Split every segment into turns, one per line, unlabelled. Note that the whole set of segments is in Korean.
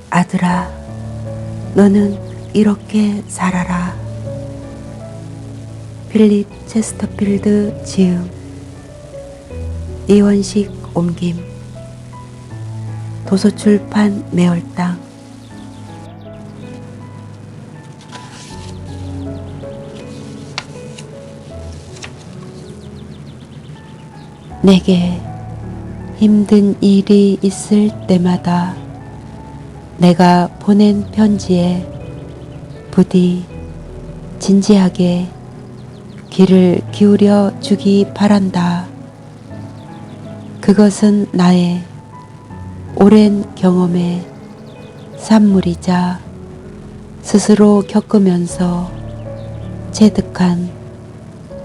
아들아, 너는 이렇게 살아라. 필립 체스터필드 지음, 이원식 옮김, 도서출판 매월당. 내게 힘든 일이 있을 때마다 내가 보낸 편지에 부디 진지하게 귀를 기울여 주기 바란다. 그것은 나의 오랜 경험의 산물이자 스스로 겪으면서 체득한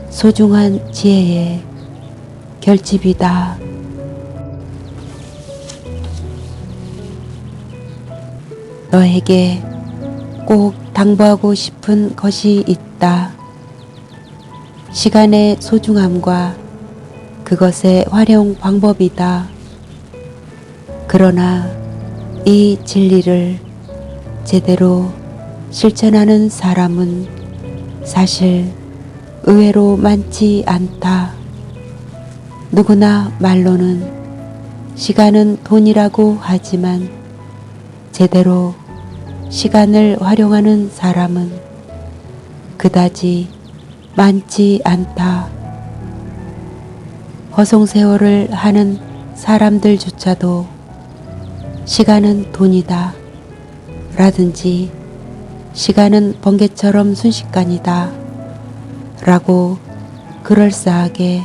소중한 지혜의 결집이다. 너에게 꼭 당부하고 싶은 것이 있다. 시간의 소중함과 그것의 활용 방법이다. 그러나 이 진리를 제대로 실천하는 사람은 사실 의외로 많지 않다. 누구나 말로는 시간은 돈이라고 하지만 제대로 시간을 활용하는 사람은 그다지 많지 않다. 허송세월을 하는 사람들조차도 시간은 돈이다 라든지 시간은 번개처럼 순식간이다 라고 그럴싸하게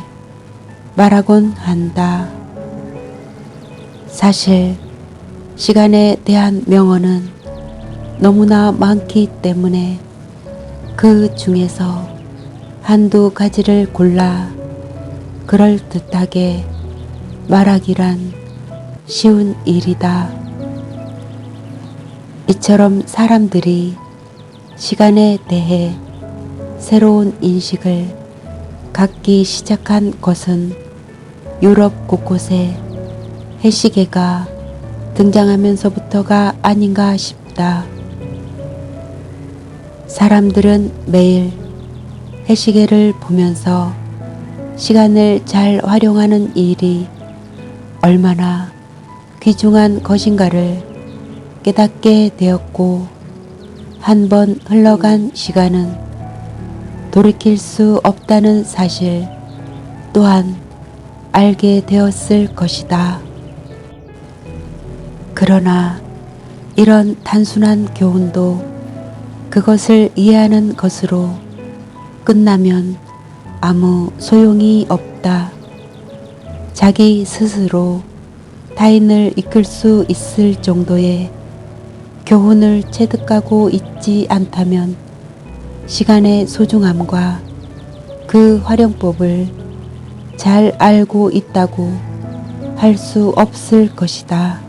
말하곤 한다. 사실 시간에 대한 명언은 너무나 많기 때문에 그 중에서 한두 가지를 골라 그럴듯하게 말하기란 쉬운 일이다. 이처럼 사람들이 시간에 대해 새로운 인식을 갖기 시작한 것은 유럽 곳곳에 해시계가 등장하면서부터가 아닌가 싶다. 사람들은 매일 해시계를 보면서 시간을 잘 활용하는 일이 얼마나 귀중한 것인가를 깨닫게 되었고, 한 번 흘러간 시간은 돌이킬 수 없다는 사실 또한 알게 되었을 것이다. 그러나 이런 단순한 교훈도 그것을 이해하는 것으로 끝나면 아무 소용이 없다. 자기 스스로 타인을 이끌 수 있을 정도의 교훈을 체득하고 있지 않다면 시간의 소중함과 그 활용법을 잘 알고 있다고 할 수 없을 것이다.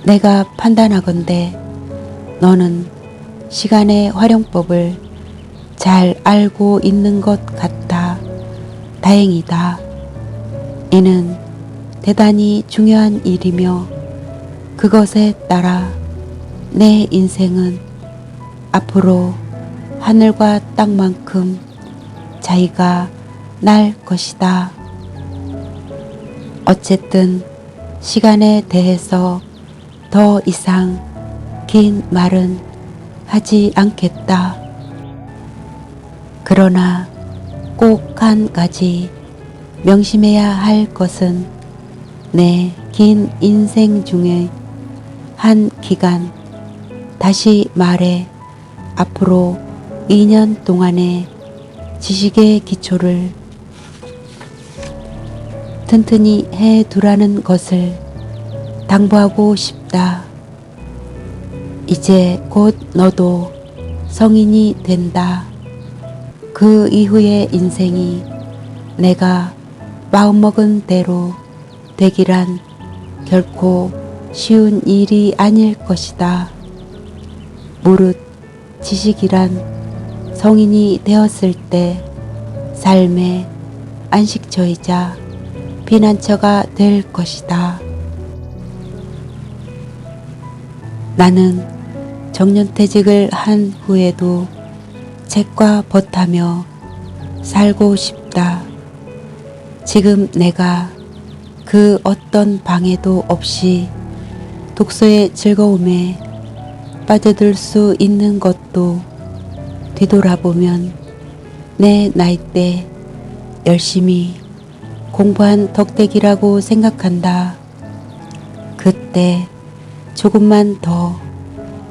내가 판단하건대 너는 시간의 활용법을 잘 알고 있는 것 같아 다행이다. 이는 대단히 중요한 일이며 그것에 따라 내 인생은 앞으로 하늘과 땅만큼 차이가 날 것이다. 어쨌든 시간에 대해서 더 이상 긴 말은 하지 않겠다. 그러나 꼭 한 가지 명심해야 할 것은 내 긴 인생 중에 한 기간, 다시 말해 앞으로 2년 동안의 지식의 기초를 튼튼히 해 두라는 것을 당부하고 싶다. 이제 곧 너도 성인이 된다. 그 이후의 인생이 내가 마음먹은 대로 되기란 결코 쉬운 일이 아닐 것이다. 무릇 지식이란 성인이 되었을 때 삶의 안식처이자 피난처가 될 것이다. 나는 정년퇴직을 한 후에도 책과 벗하며 살고 싶다. 지금 내가 그 어떤 방해도 없이 독서의 즐거움에 빠져들 수 있는 것도 뒤돌아보면 내 나이 때 열심히 공부한 덕택이라고 생각한다. 그때 조금만 더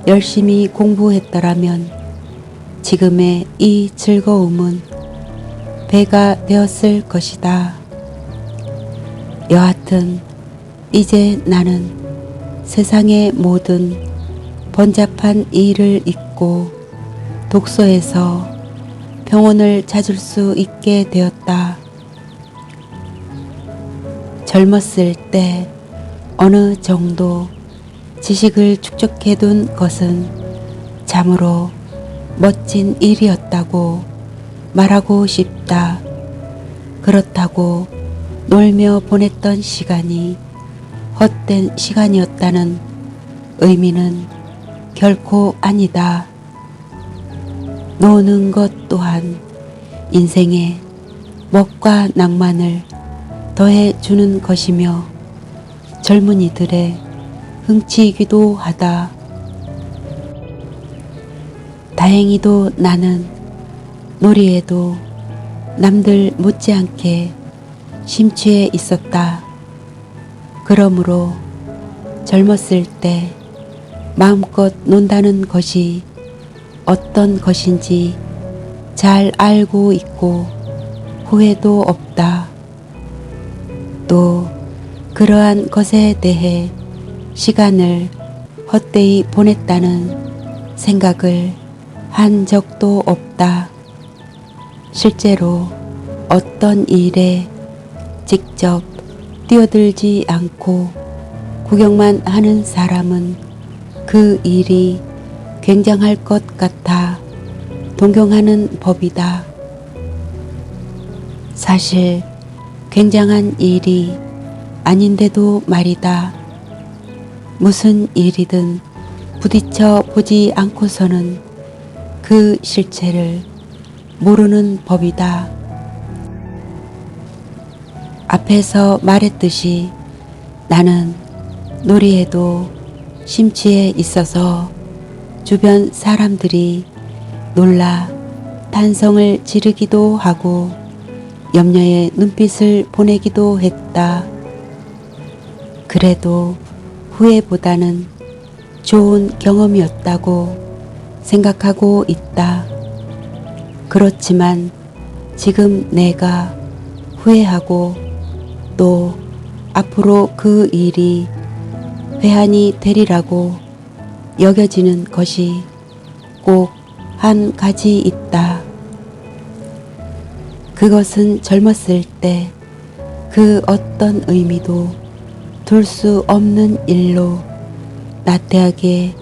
열심히 공부했더라면 지금의 이 즐거움은 배가 되었을 것이다. 여하튼 이제 나는 세상의 모든 번잡한 일을 잊고 독서에서 평온을 찾을 수 있게 되었다. 젊었을 때 어느 정도 지식을 축적해둔 것은 참으로 멋진 일이었다고 말하고 싶다. 그렇다고 놀며 보냈던 시간이 헛된 시간이었다는 의미는 결코 아니다. 노는 것 또한 인생의 멋과 낭만을 더해주는 것이며 젊은이들의 흥치이기도 하다. 다행히도 나는 놀이에도 남들 못지않게 심취해 있었다. 그러므로 젊었을 때 마음껏 논다는 것이 어떤 것인지 잘 알고 있고 후회도 없다. 또 그러한 것에 대해 시간을 헛되이 보냈다는 생각을 한 적도 없다. 실제로 어떤 일에 직접 뛰어들지 않고 구경만 하는 사람은 그 일이 굉장할 것 같아 동경하는 법이다. 사실 굉장한 일이 아닌데도 말이다. 무슨 일이든 부딪혀 보지 않고서는 그 실체를 모르는 법이다. 앞에서 말했듯이 나는 놀이에도 심취해 있어서 주변 사람들이 놀라 탄성을 지르기도 하고 염려의 눈빛을 보내기도 했다. 그래도 후회보다는 좋은 경험이었다고 생각하고 있다. 그렇지만 지금 내가 후회하고 또 앞으로 그 일이 회한이 되리라고 여겨지는 것이 꼭 한 가지 있다. 그것은 젊었을 때 그 어떤 의미도 둘 수 없는 일로 나태하게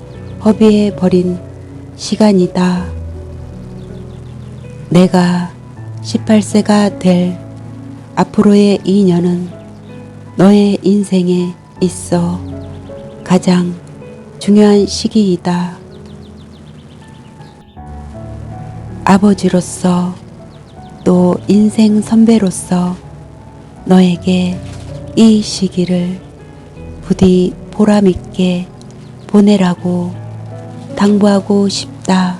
허비해 버린 시간이다. 내가 18세가 될 앞으로의 2년은 너의 인생에 있어 가장 중요한 시기이다. 아버지로서 또 인생 선배로서 너에게 이 시기를 부디 보람있게 보내라고 당부하고 싶다.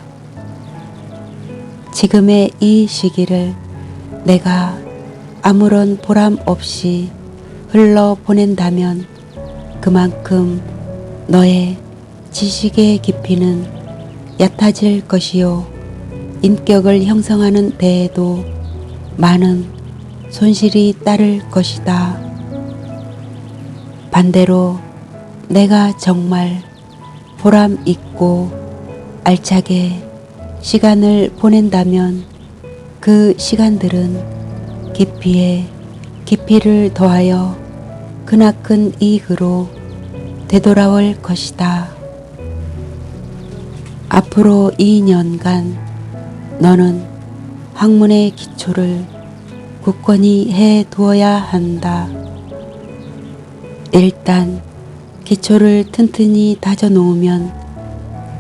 지금의 이 시기를 내가 아무런 보람 없이 흘러 보낸다면 그만큼 너의 지식의 깊이는 얕아질 것이요 인격을 형성하는 데에도 많은 손실이 따를 것이다. 반대로 내가 정말 보람 있고 알차게 시간을 보낸다면 그 시간들은 깊이에 깊이를 더하여 크나큰 이익으로 되돌아올 것이다. 앞으로 2년간 너는 학문의 기초를 굳건히 해 두어야 한다. 일단 기초를 튼튼히 다져 놓으면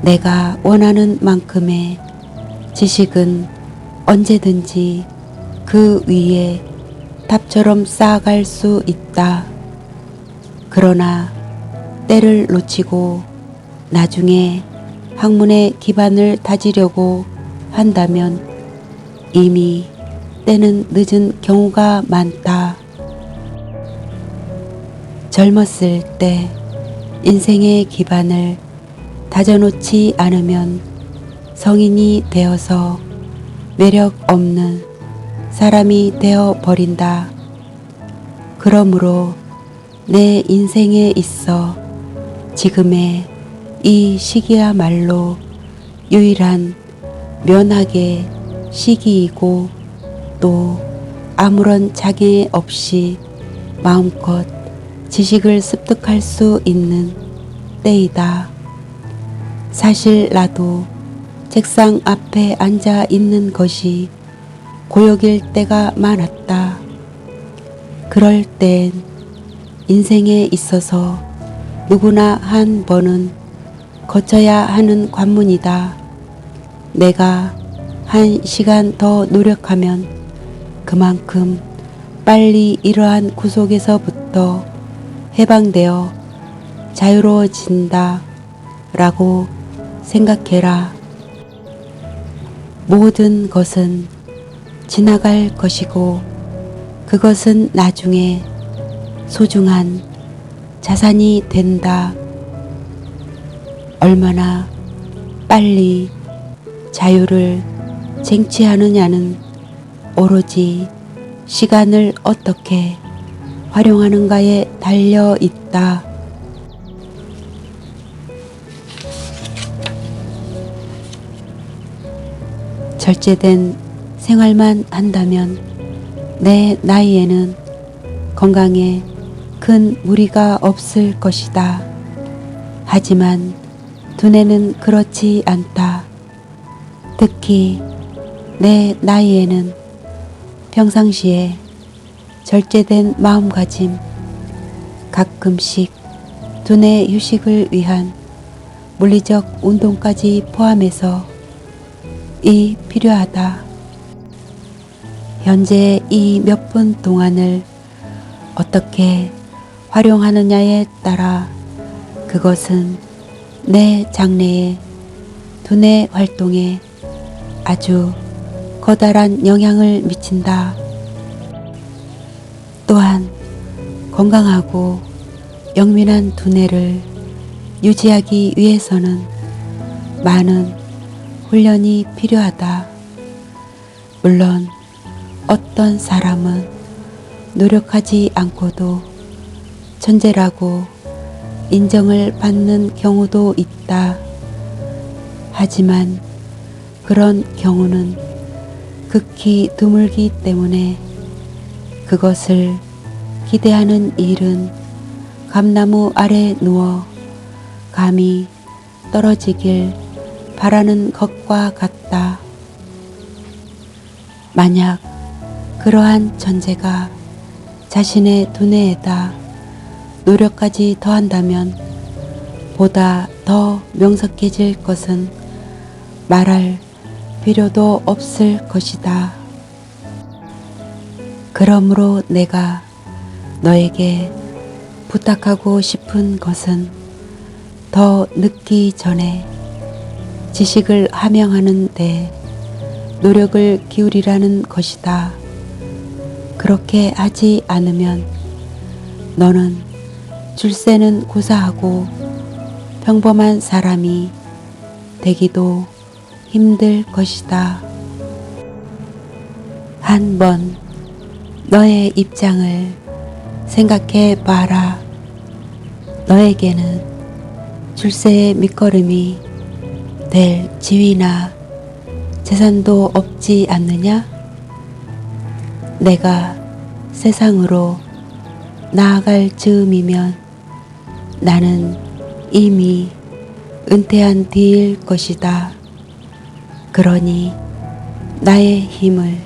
내가 원하는 만큼의 지식은 언제든지 그 위에 탑처럼 쌓아갈 수 있다. 그러나 때를 놓치고 나중에 학문의 기반을 다지려고 한다면 이미 때는 늦은 경우가 많다. 젊었을 때 인생의 기반을 다져놓지 않으면 성인이 되어서 매력 없는 사람이 되어 버린다. 그러므로 내 인생에 있어 지금의 이 시기야말로 유일한 면학의 시기이고 또 아무런 장애 없이 마음껏 지식을 습득할 수 있는 때이다. 사실 나도 책상 앞에 앉아 있는 것이 고역일 때가 많았다. 그럴 땐 인생에 있어서 누구나 한 번은 거쳐야 하는 관문이다. 내가 1시간 더 노력하면 그만큼 빨리 이러한 구속에서부터 해방되어 자유로워진다 라고 생각해라. 모든 것은 지나갈 것이고 그것은 나중에 소중한 자산이 된다. 얼마나 빨리 자유를 쟁취하느냐는 오로지 시간을 어떻게 활용하는가에 달려 있다. 절제된 생활만 한다면 내 나이에는 건강에 큰 무리가 없을 것이다. 하지만 두뇌는 그렇지 않다. 특히 내 나이에는 평상시에 절제된 마음가짐, 가끔씩 두뇌 휴식을 위한 물리적 운동까지 포함해서 이 필요하다. 현재 이 몇 분 동안을 어떻게 활용하느냐에 따라 그것은 내 장래의 두뇌 활동에 아주 커다란 영향을 미친다. 또한 건강하고 영민한 두뇌를 유지하기 위해서는 많은 훈련이 필요하다. 물론 어떤 사람은 노력하지 않고도 천재라고 인정을 받는 경우도 있다. 하지만 그런 경우는 극히 드물기 때문에 그것을 기대하는 일은 감나무 아래 누워 감이 떨어지길 바라는 것과 같다. 만약 그러한 천재가 자신의 두뇌에다 노력까지 더한다면 보다 더 명석해질 것은 말할 필요도 없을 것이다. 그러므로 내가 너에게 부탁하고 싶은 것은 더 늦기 전에 지식을 함양하는 데 노력을 기울이라는 것이다. 그렇게 하지 않으면 너는 출세는 고사하고 평범한 사람이 되기도 힘들 것이다. 한번 너의 입장을 생각해 봐라. 너에게는 출세의 밑거름이 될 지위나 재산도 없지 않느냐? 내가 세상으로 나아갈 즈음이면 나는 이미 은퇴한 뒤일 것이다. 그러니 나의 힘을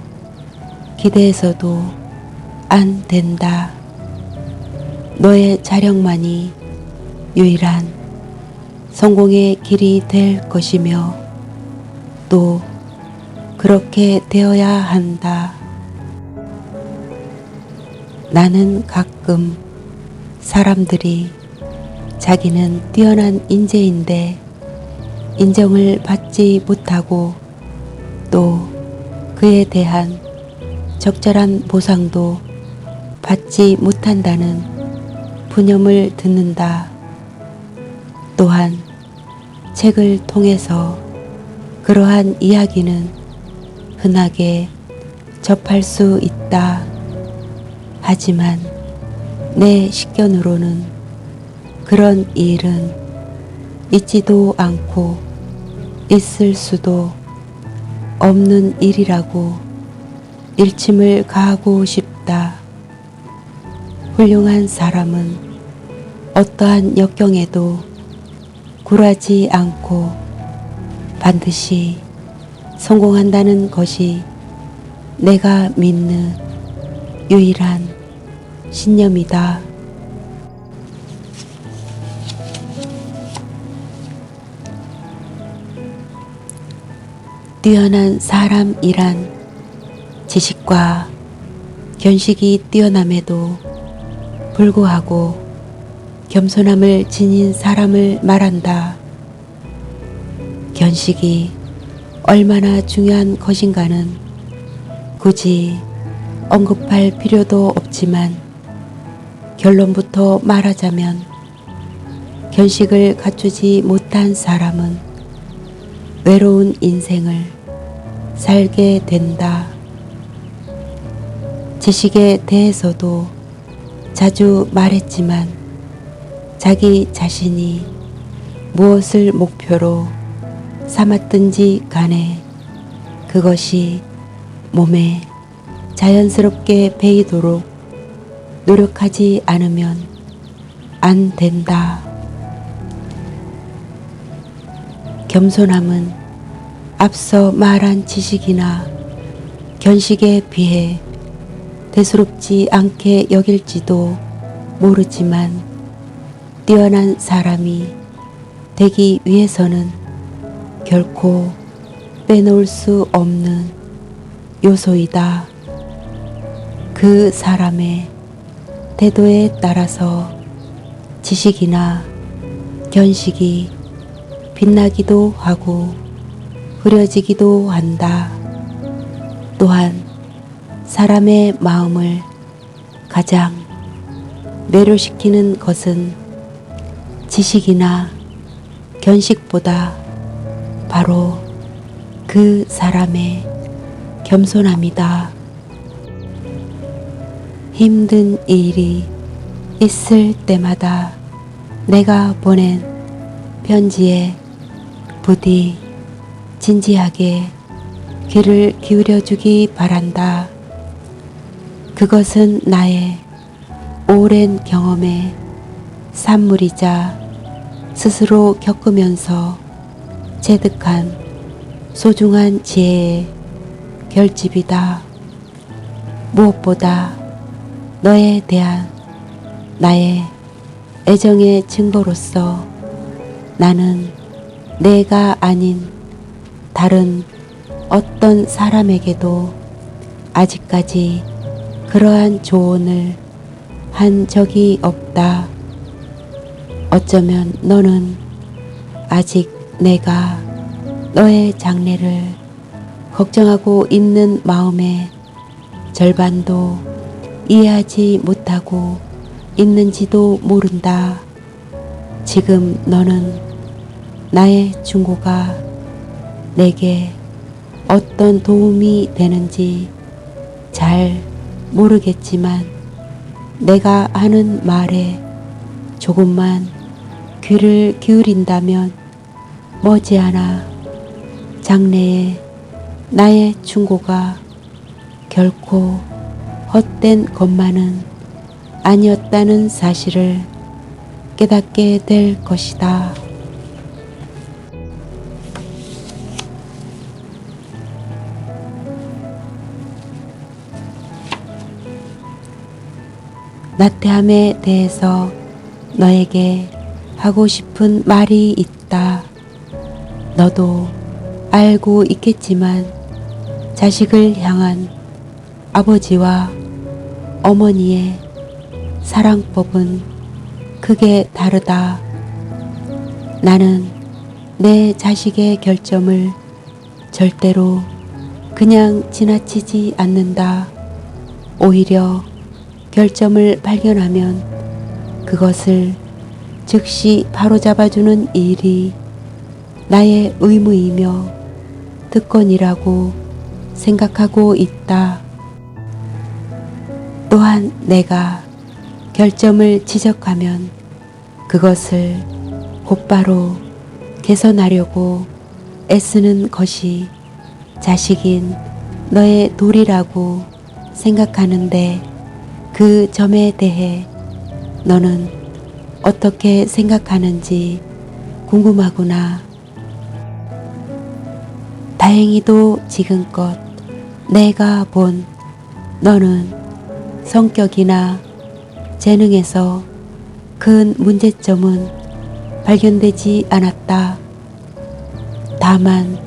기대해서도 안 된다. 너의 자력만이 유일한 성공의 길이 될 것이며 또 그렇게 되어야 한다. 나는 가끔 사람들이 자기는 뛰어난 인재인데 인정을 받지 못하고 또 그에 대한 적절한 보상도 받지 못한다는 푸념을 듣는다. 또한 책을 통해서 그러한 이야기는 흔하게 접할 수 있다. 하지만 내 식견으로는 그런 일은 있지도 않고 있을 수도 없는 일이라고 일침을 가하고 싶다. 훌륭한 사람은 어떠한 역경에도 굴하지 않고 반드시 성공한다는 것이 내가 믿는 유일한 신념이다. 뛰어난 사람이란 지식과 견식이 뛰어남에도 불구하고 겸손함을 지닌 사람을 말한다. 견식이 얼마나 중요한 것인가는 굳이 언급할 필요도 없지만 결론부터 말하자면 견식을 갖추지 못한 사람은 외로운 인생을 살게 된다. 지식에 대해서도 자주 말했지만 자기 자신이 무엇을 목표로 삼았든지 간에 그것이 몸에 자연스럽게 배이도록 노력하지 않으면 안 된다. 겸손함은 앞서 말한 지식이나 견식에 비해 대수롭지 않게 여길지도 모르지만 뛰어난 사람이 되기 위해서는 결코 빼놓을 수 없는 요소이다. 그 사람의 태도에 따라서 지식이나 견식이 빛나기도 하고 흐려지기도 한다. 또한 사람의 마음을 가장 매료시키는 것은 지식이나 견식보다 바로 그 사람의 겸손함이다. 힘든 일이 있을 때마다 내가 보낸 편지에 부디 진지하게 귀를 기울여 주기 바란다. 그것은 나의 오랜 경험의 산물이자 스스로 겪으면서 체득한 소중한 지혜의 결집이다. 무엇보다 너에 대한 나의 애정의 증거로서 나는 내가 아닌 다른 어떤 사람에게도 아직까지 그러한 조언을 한 적이 없다. 어쩌면 너는 아직 내가 너의 장래를 걱정하고 있는 마음의 절반도 이해하지 못하고 있는지도 모른다. 지금 너는 나의 충고가 내게 어떤 도움이 되는지 잘 모르겠지만 내가 하는 말에 조금만 귀를 기울인다면 머지않아 장래에 나의 충고가 결코 헛된 것만은 아니었다는 사실을 깨닫게 될 것이다. 나태함에 대해서 너에게 하고 싶은 말이 있다. 너도 알고 있겠지만 자식을 향한 아버지와 어머니의 사랑법은 크게 다르다. 나는 내 자식의 결점을 절대로 그냥 지나치지 않는다. 오히려 결점을 발견하면 그것을 즉시 바로잡아주는 일이 나의 의무이며 특권이라고 생각하고 있다. 또한 내가 결점을 지적하면 그것을 곧바로 개선하려고 애쓰는 것이 자식인 너의 도리라고 생각하는데 그 점에 대해 너는 어떻게 생각하는지 궁금하구나. 다행히도 지금껏 내가 본 너는 성격이나 재능에서 큰 문제점은 발견되지 않았다. 다만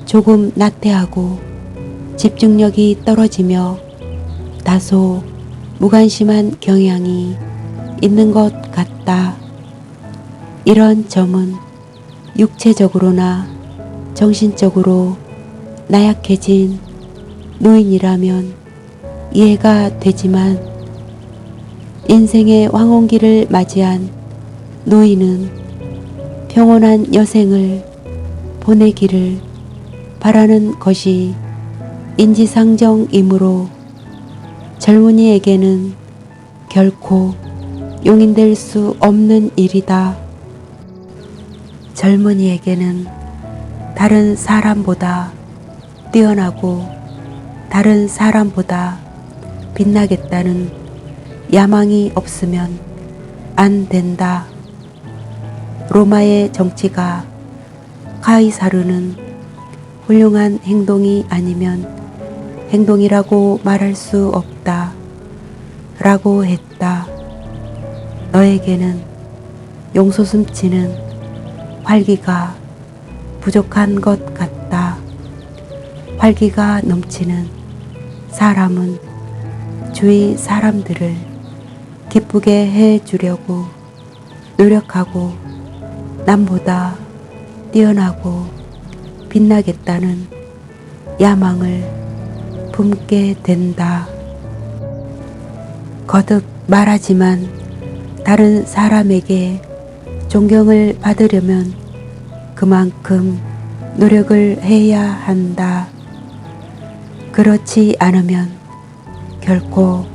조금 나태하고 집중력이 떨어지며 다소 무관심한 경향이 있는 것 같다. 이런 점은 육체적으로나 정신적으로 나약해진 노인이라면 이해가 되지만 인생의 황혼기를 맞이한 노인은 평온한 여생을 보내기를 바라는 것이 인지상정이므로 젊은이에게는 결코 용인될 수 없는 일이다. 젊은이에게는 다른 사람보다 뛰어나고 다른 사람보다 빛나겠다는 야망이 없으면 안 된다. 로마의 정치가 카이사르는 훌륭한 행동이 아니면 행동이라고 말할 수 없다 라고 했다. 너에게는 용솟음치는 활기가 부족한 것 같다. 활기가 넘치는 사람은 주위 사람들을 기쁘게 해주려고 노력하고 남보다 뛰어나고 빛나겠다는 야망을 품게 된다. 거듭 말하지만 다른 사람에게 존경을 받으려면 그만큼 노력을 해야 한다. 그렇지 않으면 결코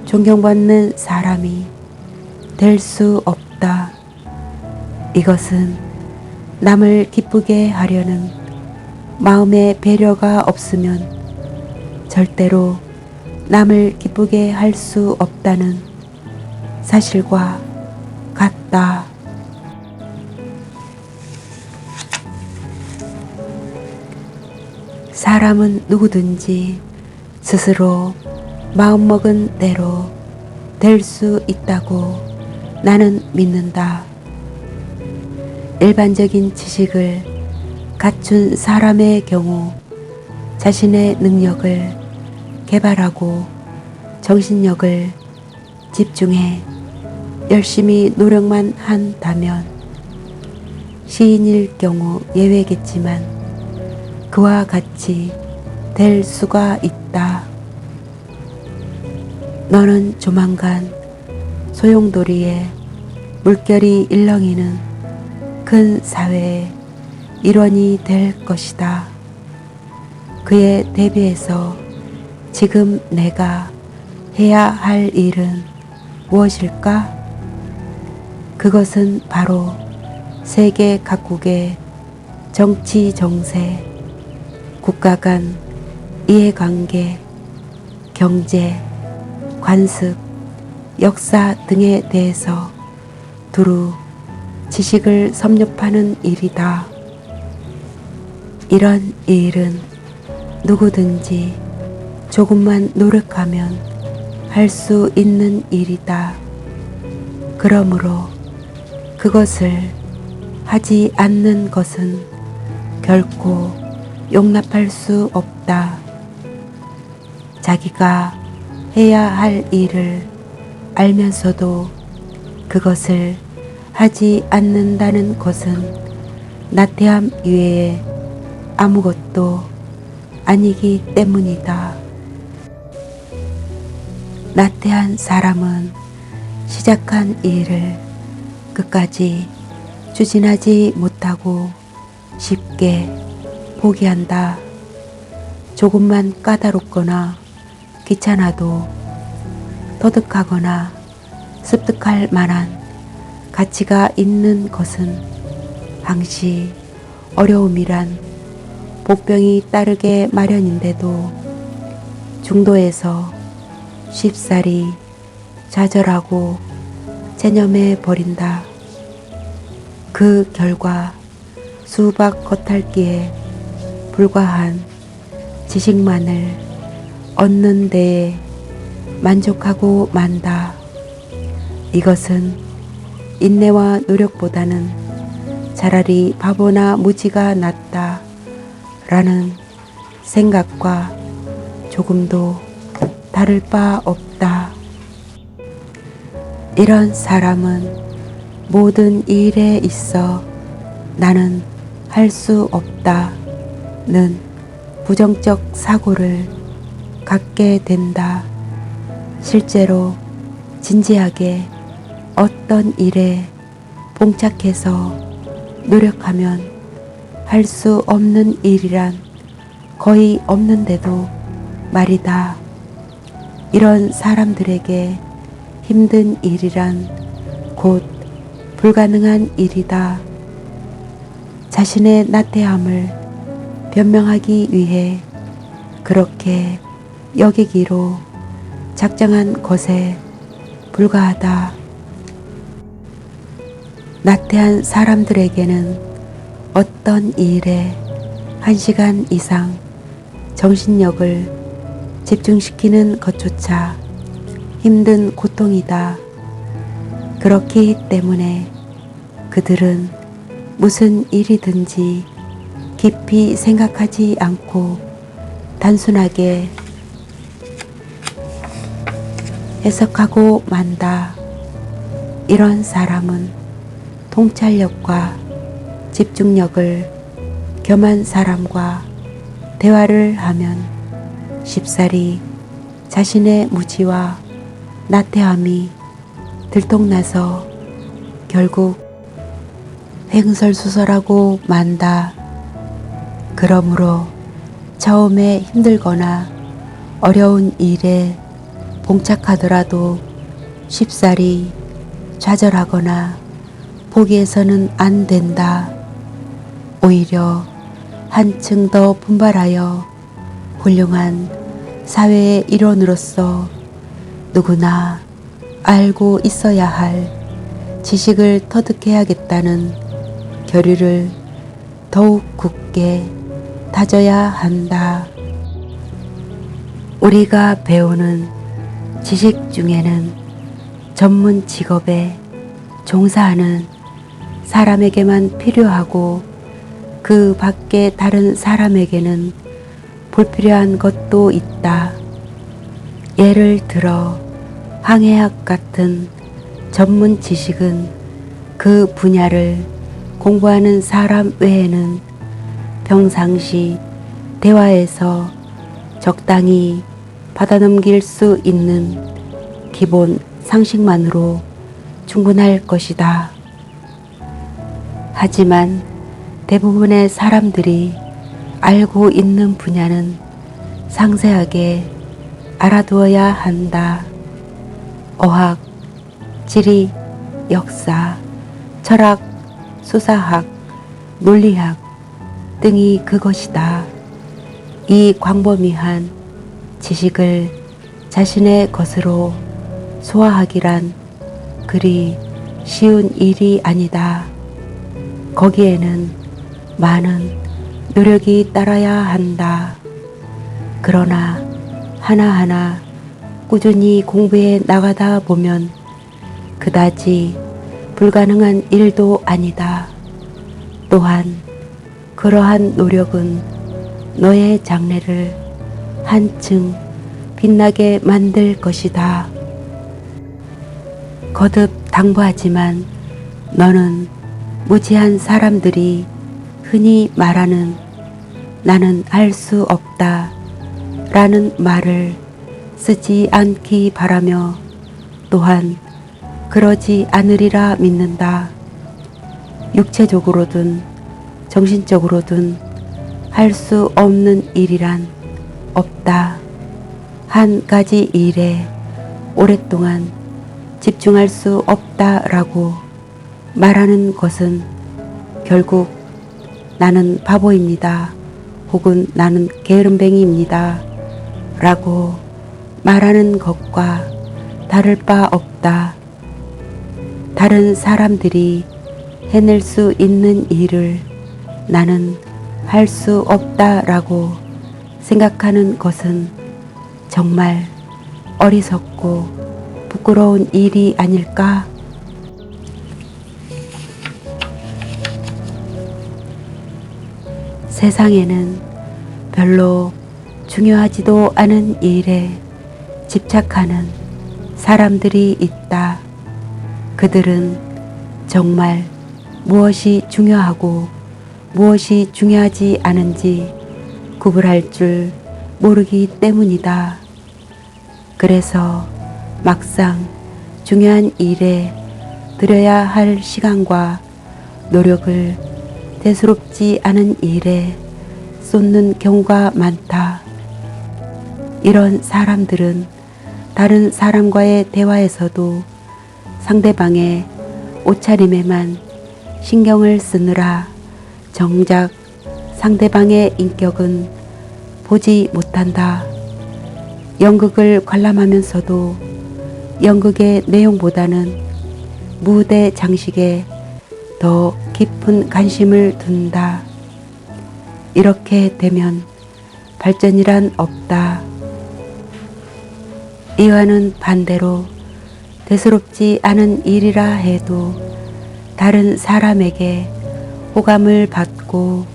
존경받는 사람이 될 수 없다. 이것은 남을 기쁘게 하려는 마음의 배려가 없으면 절대로 남을 기쁘게 할 수 없다는 사실과 같다. 사람은 누구든지 스스로 마음먹은 대로 될 수 있다고 나는 믿는다. 일반적인 지식을 갖춘 사람의 경우 자신의 능력을 개발하고 정신력을 집중해 열심히 노력만 한다면 시인일 경우 예외겠지만 그와 같이 될 수가 있다. 너는 조만간 소용돌이에 물결이 일렁이는 큰 사회의 일원이 될 것이다. 그에 대비해서 지금 내가 해야 할 일은 무엇일까? 그것은 바로 세계 각국의 정치 정세, 국가 간 이해관계, 경제, 관습, 역사 등에 대해서 두루 지식을 섭렵하는 일이다. 이런 일은 누구든지 조금만 노력하면 할 수 있는 일이다. 그러므로 그것을 하지 않는 것은 결코 용납할 수 없다. 자기가 해야 할 일을 알면서도 그것을 하지 않는다는 것은 나태함 이외에 아무것도 아니기 때문이다. 나태한 사람은 시작한 일을 끝까지 추진하지 못하고 쉽게 포기한다. 조금만 까다롭거나 귀찮아도 터득하거나 습득할 만한 가치가 있는 것은 항시 어려움이란 복병이 따르게 마련인데도 중도에서 쉽사리 좌절하고 체념해 버린다. 그 결과 수박 겉핥기에 불과한 지식만을 얻는 데에 만족하고 만다. 이것은 인내와 노력보다는 차라리 바보나 무지가 낫다 라는 생각과 조금도 다를 바 없다. 이런 사람은 모든 일에 있어 나는 할 수 없다는 부정적 사고를 갖게 된다. 실제로 진지하게 어떤 일에 봉착해서 노력하면 할 수 없는 일이란 거의 없는데도 말이다. 이런 사람들에게 힘든 일이란 곧 불가능한 일이다. 자신의 나태함을 변명하기 위해 그렇게 여기기로 작정한 것에 불과하다. 나태한 사람들에게는 어떤 일에 1시간 이상 정신력을 집중시키는 것조차 힘든 고통이다. 그렇기 때문에 그들은 무슨 일이든지 깊이 생각하지 않고 단순하게 해석하고 만다. 이런 사람은 통찰력과 집중력을 겸한 사람과 대화를 하면 쉽사리 자신의 무지와 나태함이 들통나서 결국 횡설수설하고 만다. 그러므로 처음에 힘들거나 어려운 일에 봉착하더라도 쉽사리 좌절하거나 포기해서는 안 된다. 오히려 한층 더 분발하여 훌륭한 사회의 일원으로서 누구나 알고 있어야 할 지식을 터득해야겠다는 결의를 더욱 굳게 다져야 한다. 우리가 배우는 지식 중에는 전문 직업에 종사하는 사람에게만 필요하고 그 밖에 다른 사람에게는 불필요한 것도 있다. 예를 들어 항해학 같은 전문 지식은 그 분야를 공부하는 사람 외에는 평상시 대화에서 적당히 받아넘길 수 있는 기본 상식만으로 충분할 것이다. 하지만 대부분의 사람들이 알고 있는 분야는 상세하게 알아두어야 한다. 어학, 지리, 역사, 철학, 수사학, 논리학 등이 그것이다. 이 광범위한 지식을 자신의 것으로 소화하기란 그리 쉬운 일이 아니다. 거기에는 많은 노력이 따라야 한다. 그러나 하나하나 꾸준히 공부해 나가다 보면 그다지 불가능한 일도 아니다. 또한 그러한 노력은 너의 장래를 한층 빛나게 만들 것이다. 거듭 당부하지만 너는 무지한 사람들이 흔히 말하는 나는 할 수 없다 라는 말을 쓰지 않기 바라며 또한 그러지 않으리라 믿는다. 육체적으로든 정신적으로든 할 수 없는 일이란 없다. 한 가지 일에 오랫동안 집중할 수 없다라고 말하는 것은 결국 나는 바보입니다. 혹은 나는 게으름뱅이입니다. 라고 말하는 것과 다를 바 없다. 다른 사람들이 해낼 수 있는 일을 나는 할 수 없다라고 생각하는 것은 정말 어리석고 부끄러운 일이 아닐까? 세상에는 별로 중요하지도 않은 일에 집착하는 사람들이 있다. 그들은 정말 무엇이 중요하고 무엇이 중요하지 않은지 구분할 줄 모르기 때문이다. 그래서 막상 중요한 일에 들여야 할 시간과 노력을 대수롭지 않은 일에 쏟는 경우가 많다. 이런 사람들은 다른 사람과의 대화에서도 상대방의 옷차림에만 신경을 쓰느라 정작 상대방의 인격은 보지 못한다. 연극을 관람하면서도 연극의 내용보다는 무대 장식에 더 깊은 관심을 둔다. 이렇게 되면 발전이란 없다. 이와는 반대로 대수롭지 않은 일이라 해도 다른 사람에게 호감을 받고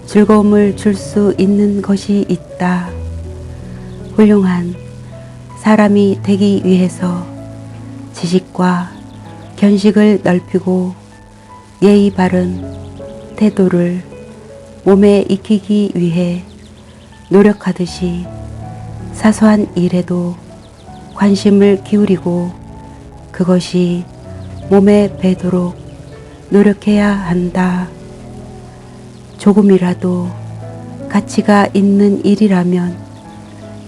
즐거움을 줄 수 있는 것이 있다. 훌륭한 사람이 되기 위해서 지식과 견식을 넓히고 예의 바른 태도를 몸에 익히기 위해 노력하듯이 사소한 일에도 관심을 기울이고 그것이 몸에 배도록 노력해야 한다. 조금이라도 가치가 있는 일이라면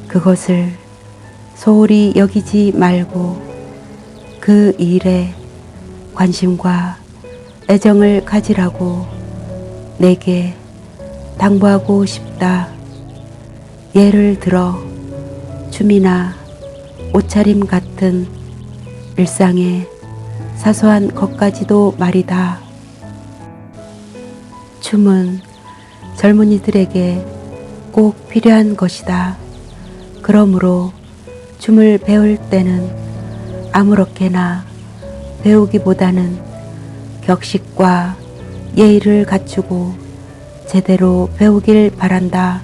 그것을 소홀히 여기지 말고 그 일에 관심과 애정을 가지라고 내게 당부하고 싶다. 예를 들어 춤이나 옷차림 같은 일상의 사소한 것까지도 말이다. 춤은 젊은이들에게 꼭 필요한 것이다. 그러므로 춤을 배울 때는 아무렇게나 배우기보다는 격식과 예의를 갖추고 제대로 배우길 바란다.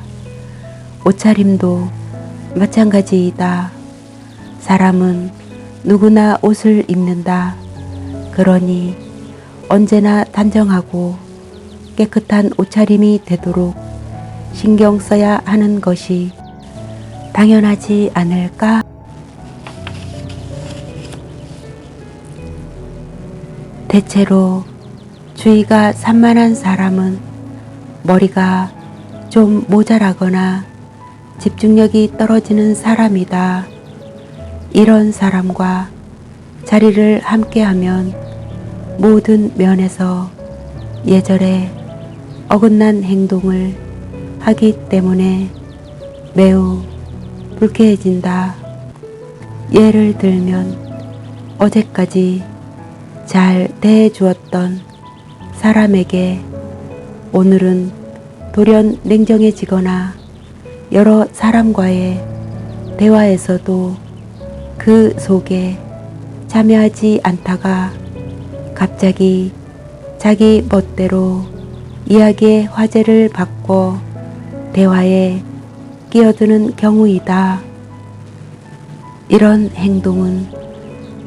옷차림도 마찬가지이다. 사람은 누구나 옷을 입는다. 그러니 언제나 단정하고 깨끗한 옷차림이 되도록 신경 써야 하는 것이 당연하지 않을까? 대체로 주의가 산만한 사람은 머리가 좀 모자라거나 집중력이 떨어지는 사람이다. 이런 사람과 자리를 함께하면 모든 면에서 예절에 어긋난 행동을 하기 때문에 매우 불쾌해진다. 예를 들면 어제까지 잘 대해주었던 사람에게 오늘은 돌연 냉정해지거나 여러 사람과의 대화에서도 그 속에 참여하지 않다가 갑자기 자기 멋대로 이야기의 화제를 바꿔 대화에 끼어드는 경우이다. 이런 행동은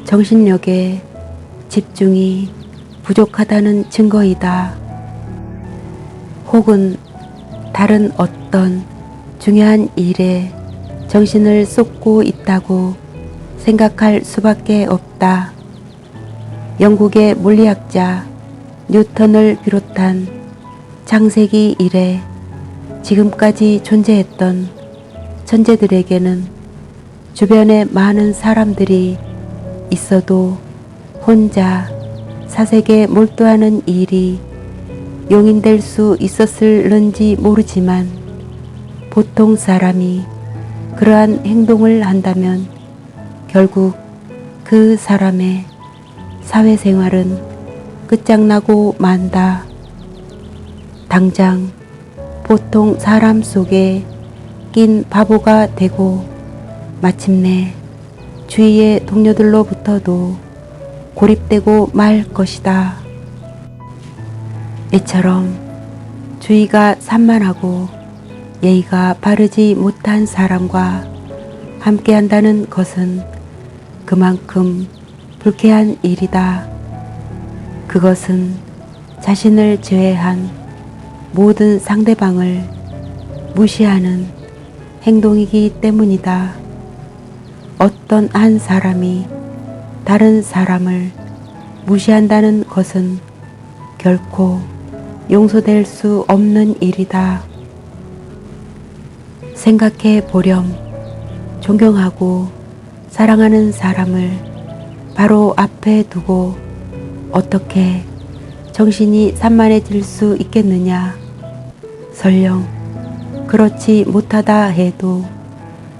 정신력에 집중이 부족하다는 증거이다. 혹은 다른 어떤 중요한 일에 정신을 쏟고 있다고 생각할 수밖에 없다. 영국의 물리학자 뉴턴을 비롯한 창세기 이래 지금까지 존재했던 천재들에게는 주변에 많은 사람들이 있어도 혼자 사색에 몰두하는 일이 용인될 수 있었을는지 모르지만 보통 사람이 그러한 행동을 한다면 결국 그 사람의 사회생활은 끝장나고 만다. 당장 보통 사람 속에 낀 바보가 되고 마침내 주위의 동료들로부터도 고립되고 말 것이다. 이처럼 주의가 산만하고 예의가 바르지 못한 사람과 함께한다는 것은 그만큼 불쾌한 일이다. 그것은 자신을 제외한 모든 상대방을 무시하는 행동이기 때문이다. 어떤 한 사람이 다른 사람을 무시한다는 것은 결코 용서될 수 없는 일이다. 생각해 보렴. 존경하고 사랑하는 사람을 바로 앞에 두고 어떻게 정신이 산만해질 수 있겠느냐. 설령 그렇지 못하다 해도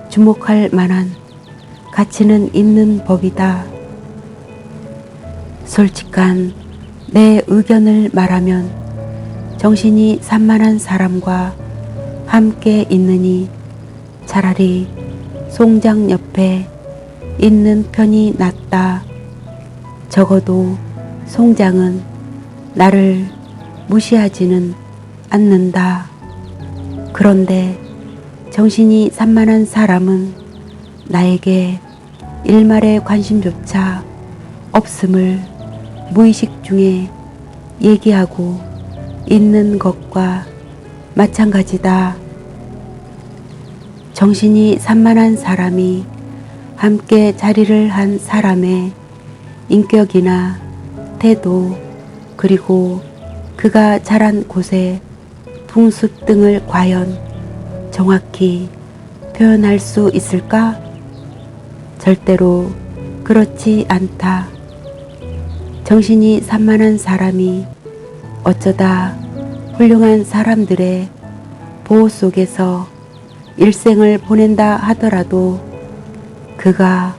주목할 만한 가치는 있는 법이다. 솔직한 내 의견을 말하면 정신이 산만한 사람과 함께 있느니 차라리 송장 옆에 있는 편이 낫다. 적어도 송장은 나를 무시하지는 않는다. 그런데 정신이 산만한 사람은 나에게 일말의 관심조차 없음을 무의식 중에 얘기하고 있는 것과 마찬가지다. 정신이 산만한 사람이 함께 자리를 한 사람의 인격이나 태도 그리고 그가 자란 곳의 풍습 등을 과연 정확히 표현할 수 있을까? 절대로 그렇지 않다. 정신이 산만한 사람이 어쩌다 훌륭한 사람들의 보호 속에서 일생을 보낸다 하더라도 그가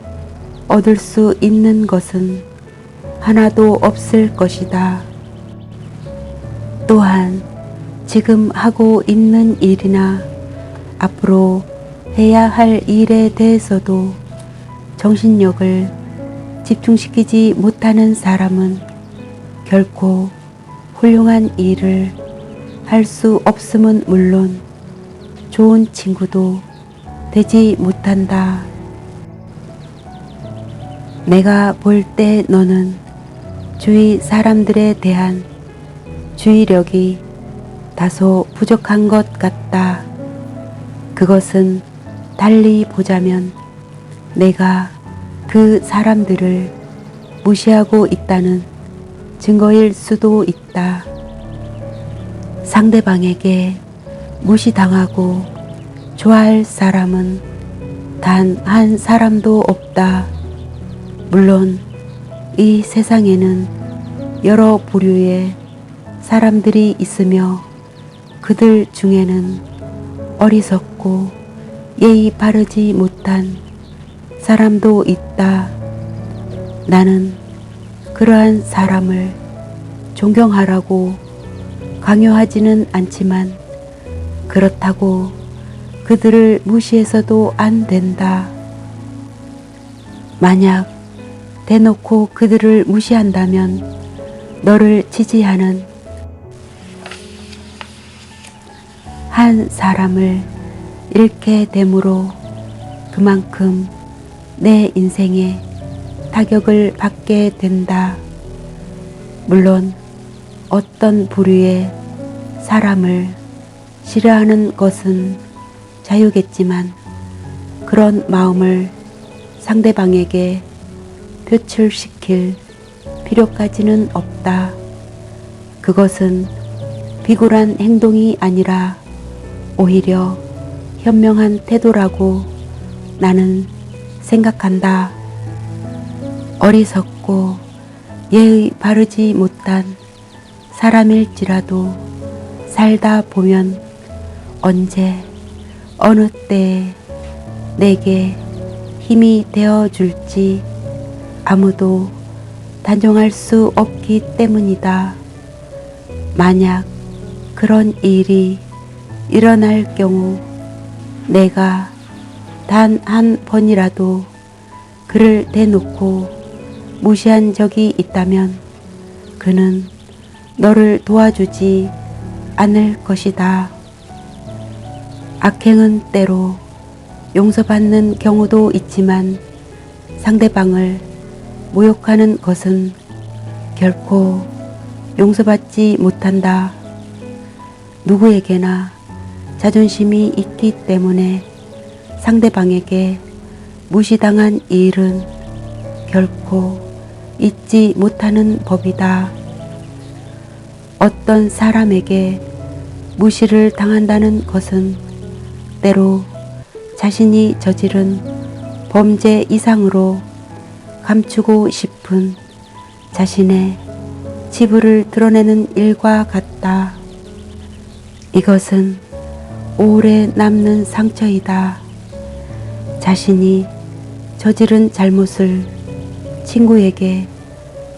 얻을 수 있는 것은 하나도 없을 것이다. 또한 지금 하고 있는 일이나 앞으로 해야 할 일에 대해서도 정신력을 집중시키지 못하는 사람은 결코 훌륭한 일을 할 수 없음은 물론 좋은 친구도 되지 못한다. 내가 볼 때 너는 주위 사람들에 대한 주의력이 다소 부족한 것 같다. 그것은 달리 보자면 내가 그 사람들을 무시하고 있다는 증거일 수도 있다. 상대방에게 무시당하고 좋아할 사람은 단 한 사람도 없다. 물론 이 세상에는 여러 부류의 사람들이 있으며 그들 중에는 어리석고 예의 바르지 못한 사람도 있다. 나는 그러한 사람을 존경하라고 강요하지는 않지만 그렇다고 그들을 무시해서도 안 된다. 만약 대놓고 그들을 무시한다면 너를 지지하는 한 사람을 잃게 되므로 그만큼 내 인생에 타격을 받게 된다. 물론 어떤 부류의 사람을 싫어하는 것은 자유겠지만 그런 마음을 상대방에게 표출시킬 필요까지는 없다. 그것은 비굴한 행동이 아니라 오히려 현명한 태도라고 나는 생각한다. 어리석고 예의 바르지 못한 사람일지라도 살다 보면 언제 어느 때에 내게 힘이 되어 줄지 아무도 단정할 수 없기 때문이다. 만약 그런 일이 일어날 경우 내가 단 한 번이라도 그를 대놓고 무시한 적이 있다면 그는 너를 도와주지 않을 것이다. 악행은 때로 용서받는 경우도 있지만 상대방을 모욕하는 것은 결코 용서받지 못한다. 누구에게나 자존심이 있기 때문에 상대방에게 무시당한 일은 결코 잊지 못하는 법이다. 어떤 사람에게 무시를 당한다는 것은 때로 자신이 저지른 범죄 이상으로 감추고 싶은 자신의 치부를 드러내는 일과 같다. 이것은 오래 남는 상처이다. 자신이 저지른 잘못을 친구에게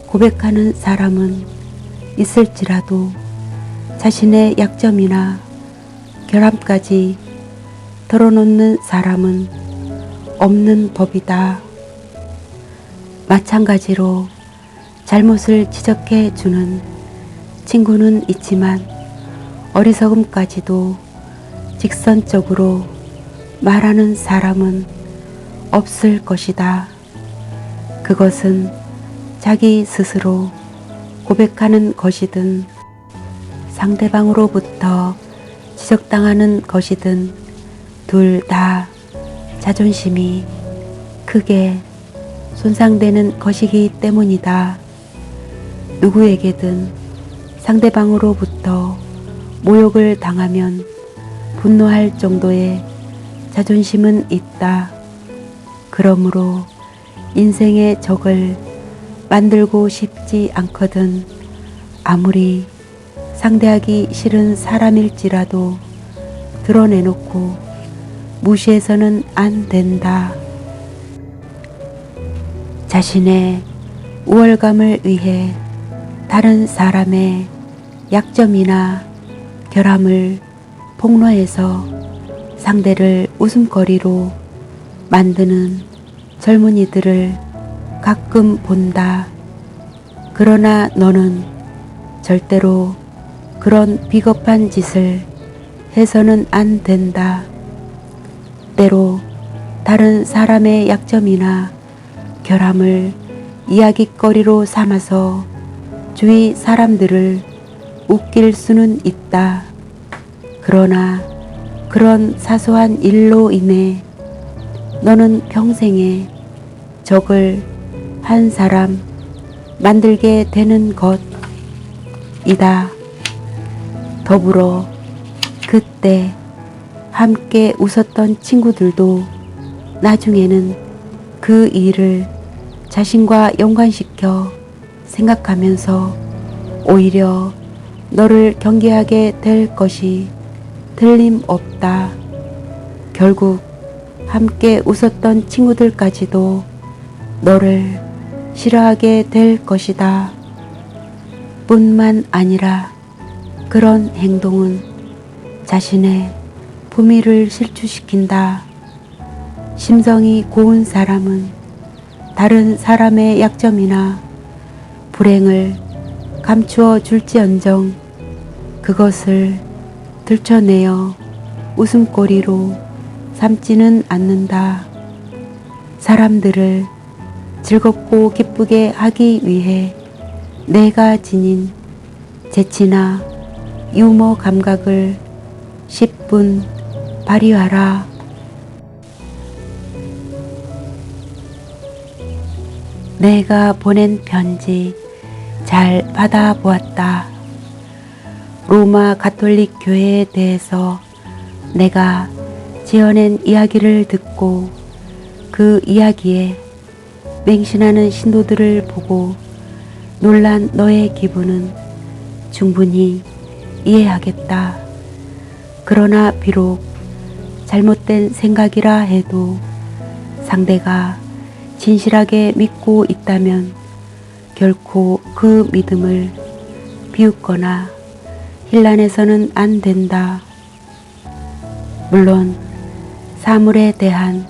고백하는 사람은 있을지라도 자신의 약점이나 결함까지 털어놓는 사람은 없는 법이다. 마찬가지로 잘못을 지적해 주는 친구는 있지만 어리석음까지도 직선적으로 말하는 사람은 없을 것이다. 그것은 자기 스스로 고백하는 것이든 상대방으로부터 지적당하는 것이든 둘 다 자존심이 크게 손상되는 것이기 때문이다. 누구에게든 상대방으로부터 모욕을 당하면 분노할 정도의 자존심은 있다. 그러므로 인생의 적을 만들고 싶지 않거든 아무리 상대하기 싫은 사람일지라도 드러내놓고 무시해서는 안 된다. 자신의 우월감을 위해 다른 사람의 약점이나 결함을 폭로해서 상대를 웃음거리로 만드는 젊은이들을 가끔 본다. 그러나 너는 절대로 그런 비겁한 짓을 해서는 안 된다. 때로 다른 사람의 약점이나 결함을 이야깃거리로 삼아서 주위 사람들을 웃길 수는 있다. 그러나 그런 사소한 일로 인해 너는 평생에 적을 한 사람 만들게 되는 것이다. 더불어 그때 함께 웃었던 친구들도 나중에는 그 일을 자신과 연관시켜 생각하면서 오히려 너를 경계하게 될 것이 틀림없다. 결국 함께 웃었던 친구들까지도 너를 싫어하게 될 것이다. 뿐만 아니라 그런 행동은 자신의 품위를 실추시킨다. 심성이 고운 사람은 다른 사람의 약점이나 불행을 감추어 줄지언정 그것을 들춰내어 웃음거리로 삼지는 않는다. 사람들을 즐겁고 기쁘게 하기 위해 내가 지닌 재치나 유머 감각을 10분 발휘하라. 내가 보낸 편지 잘 받아보았다. 로마 가톨릭 교회에 대해서 내가 지어낸 이야기를 듣고 그 이야기에 맹신하는 신도들을 보고 놀란 너의 기분은 충분히 이해하겠다. 그러나 비록 잘못된 생각이라 해도 상대가 진실하게 믿고 있다면 결코 그 믿음을 비웃거나 힐난해서는 안 된다. 물론 사물에 대한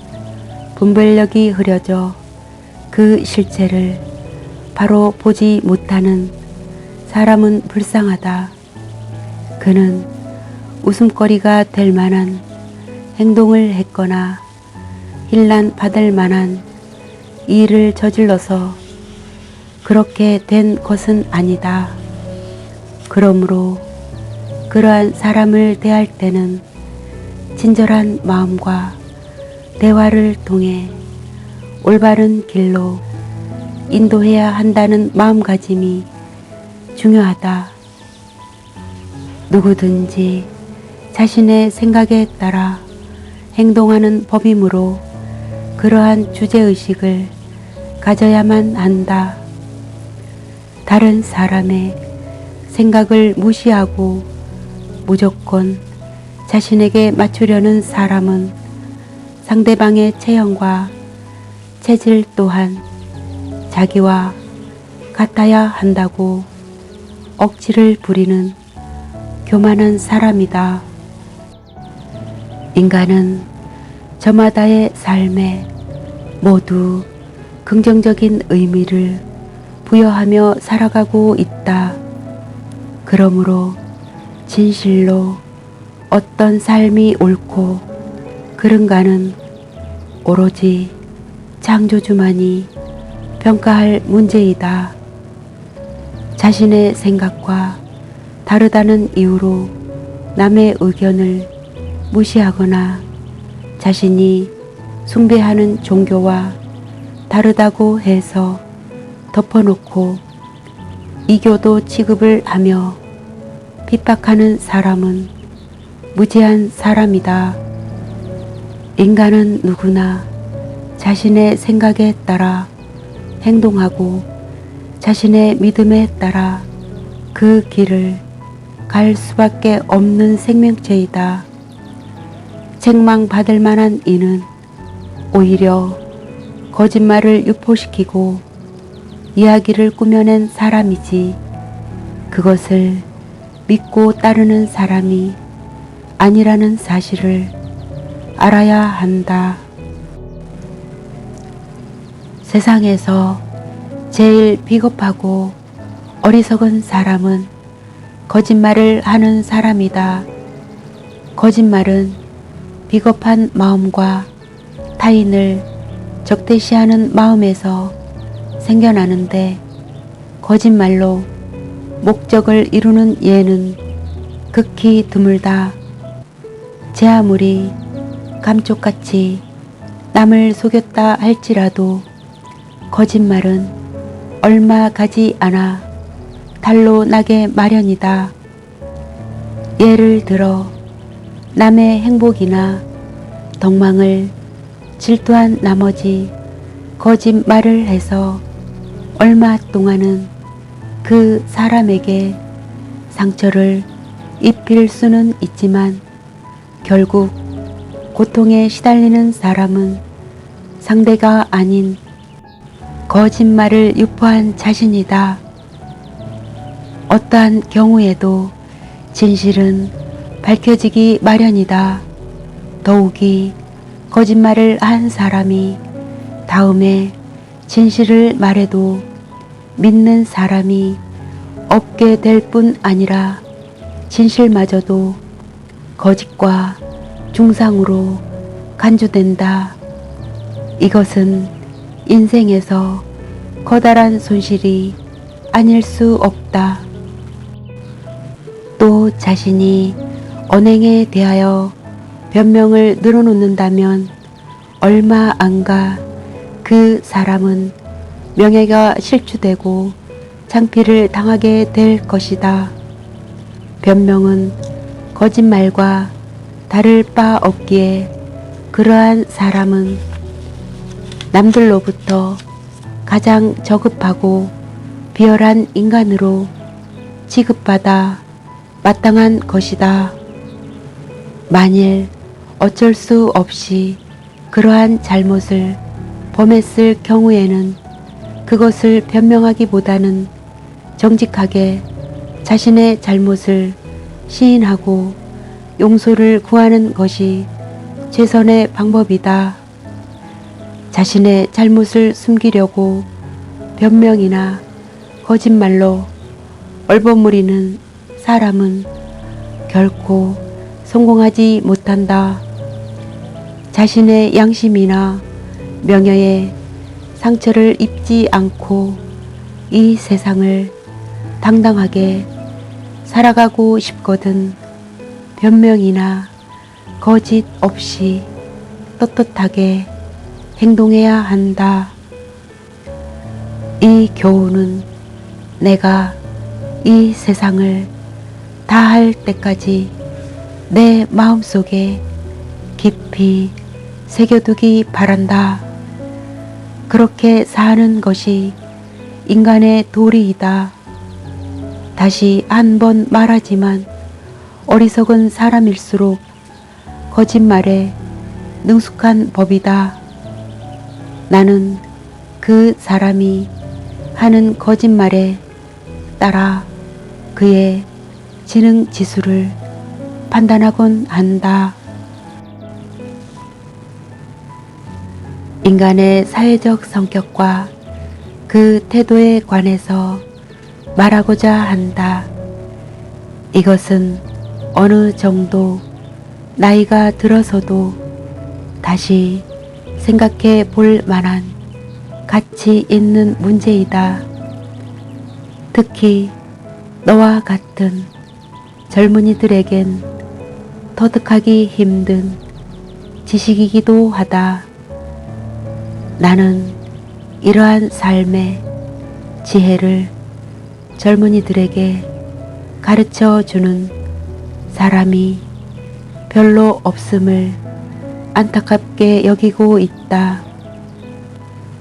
분별력이 흐려져 그 실체를 바로 보지 못하는 사람은 불쌍하다. 그는 웃음거리가 될 만한 행동을 했거나 힐난 받을 만한 일을 저질러서 그렇게 된 것은 아니다. 그러므로 그러한 사람을 대할 때는 친절한 마음과 대화를 통해 올바른 길로 인도해야 한다는 마음가짐이 중요하다. 누구든지 자신의 생각에 따라 행동하는 법이므로 그러한 주제의식을 가져야만 한다. 다른 사람의 생각을 무시하고 무조건 자신에게 맞추려는 사람은 상대방의 체형과 체질 또한 자기와 같아야 한다고 억지를 부리는 교만한 사람이다. 인간은 저마다의 삶에 모두 긍정적인 의미를 부여하며 살아가고 있다. 그러므로 진실로 어떤 삶이 옳고 그른가는 오로지 창조주만이 평가할 문제이다. 자신의 생각과 다르다는 이유로 남의 의견을 무시하거나 자신이 숭배하는 종교와 다르다고 해서 덮어놓고 이교도 취급을 하며 핍박하는 사람은 무지한 사람이다. 인간은 누구나 자신의 생각에 따라 행동하고 자신의 믿음에 따라 그 길을 갈 수밖에 없는 생명체이다. 책망받을 만한 이는 오히려 거짓말을 유포시키고 이야기를 꾸며낸 사람이지 그것을 믿고 따르는 사람이 아니라는 사실을 알아야 한다. 세상에서 제일 비겁하고 어리석은 사람은 거짓말을 하는 사람이다. 거짓말은 비겁한 마음과 타인을 적대시하는 마음에서 생겨나는데 거짓말로 목적을 이루는 예는 극히 드물다. 제 아무리 감쪽같이 남을 속였다 할지라도 거짓말은 얼마 가지 않아 달로 나게 마련이다. 예를 들어 남의 행복이나 덕망을 질투한 나머지 거짓말을 해서 얼마 동안은 그 사람에게 상처를 입힐 수는 있지만 결국 고통에 시달리는 사람은 상대가 아닌 거짓말을 유포한 자신이다. 어떠한 경우에도 진실은 밝혀지기 마련이다. 더욱이 거짓말을 한 사람이 다음에 진실을 말해도 믿는 사람이 없게 될 뿐 아니라 진실마저도 거짓과 중상으로 간주된다. 이것은 인생에서 커다란 손실이 아닐 수 없다. 또 자신이 언행에 대하여 변명을 늘어놓는다면 얼마 안가 그 사람은 명예가 실추되고 창피를 당하게 될 것이다. 변명은 거짓말과 다를 바 없기에 그러한 사람은 남들로부터 가장 저급하고 비열한 인간으로 취급받아 마땅한 것이다. 만일 어쩔 수 없이 그러한 잘못을 범했을 경우에는 그것을 변명하기보다는 정직하게 자신의 잘못을 시인하고 용서를 구하는 것이 최선의 방법이다. 자신의 잘못을 숨기려고 변명이나 거짓말로 얼버무리는 사람은 결코 성공하지 못한다. 자신의 양심이나 명예에 상처를 입지 않고 이 세상을 당당하게 살아가고 싶거든 변명이나 거짓 없이 떳떳하게 행동해야 한다. 이 교훈은 내가 이 세상을 다할 때까지 내 마음속에 깊이 새겨두기 바란다. 그렇게 사는 것이 인간의 도리이다. 다시 한 번 말하지만 어리석은 사람일수록 거짓말에 능숙한 법이다. 나는 그 사람이 하는 거짓말에 따라 그의 지능 지수를 판단하곤 한다. 인간의 사회적 성격과 그 태도에 관해서 말하고자 한다. 이것은 어느 정도 나이가 들어서도 다시 생각해 볼 만한 가치 있는 문제이다. 특히 너와 같은 젊은이들에겐 터득하기 힘든 지식이기도 하다. 나는 이러한 삶의 지혜를 젊은이들에게 가르쳐 주는 사람이 별로 없음을 안타깝게 여기고 있다.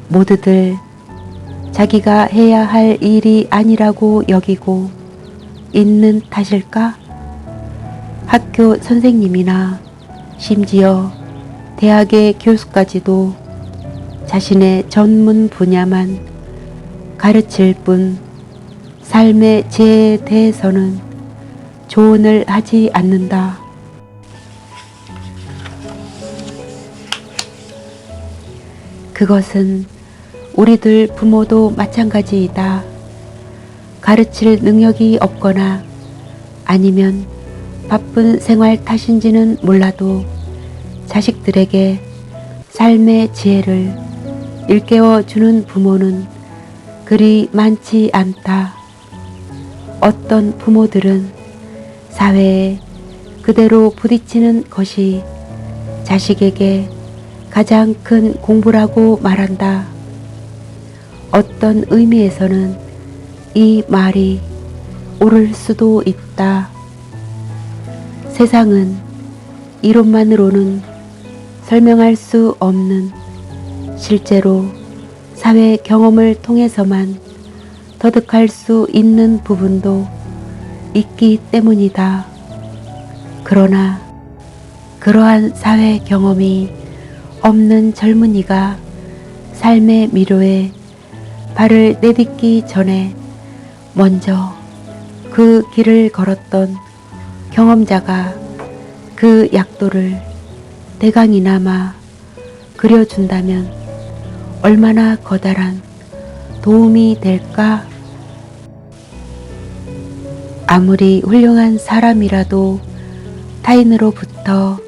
모두들 자기가 해야 할 일이 아니라고 여기고 있는 탓일까? 학교 선생님이나 심지어 대학의 교수까지도 자신의 전문 분야만 가르칠 뿐 삶의 지혜에 대해서는 조언을 하지 않는다. 그것은 우리들 부모도 마찬가지이다. 가르칠 능력이 없거나 아니면 바쁜 생활 탓인지는 몰라도 자식들에게 삶의 지혜를 일깨워 주는 부모는 그리 많지 않다. 어떤 부모들은 사회에 그대로 부딪히는 것이 자식에게 가장 큰 공부라고 말한다. 어떤 의미에서는 이 말이 옳을 수도 있다. 세상은 이론만으로는 설명할 수 없는 실제로 사회 경험을 통해서만 터득할 수 있는 부분도 있기 때문이다. 그러나 그러한 사회 경험이 없는 젊은이가 삶의 미로에 발을 내딛기 전에 먼저 그 길을 걸었던 경험자가 그 약도를 대강이나마 그려준다면 얼마나 커다란 도움이 될까? 아무리 훌륭한 사람이라도 타인으로부터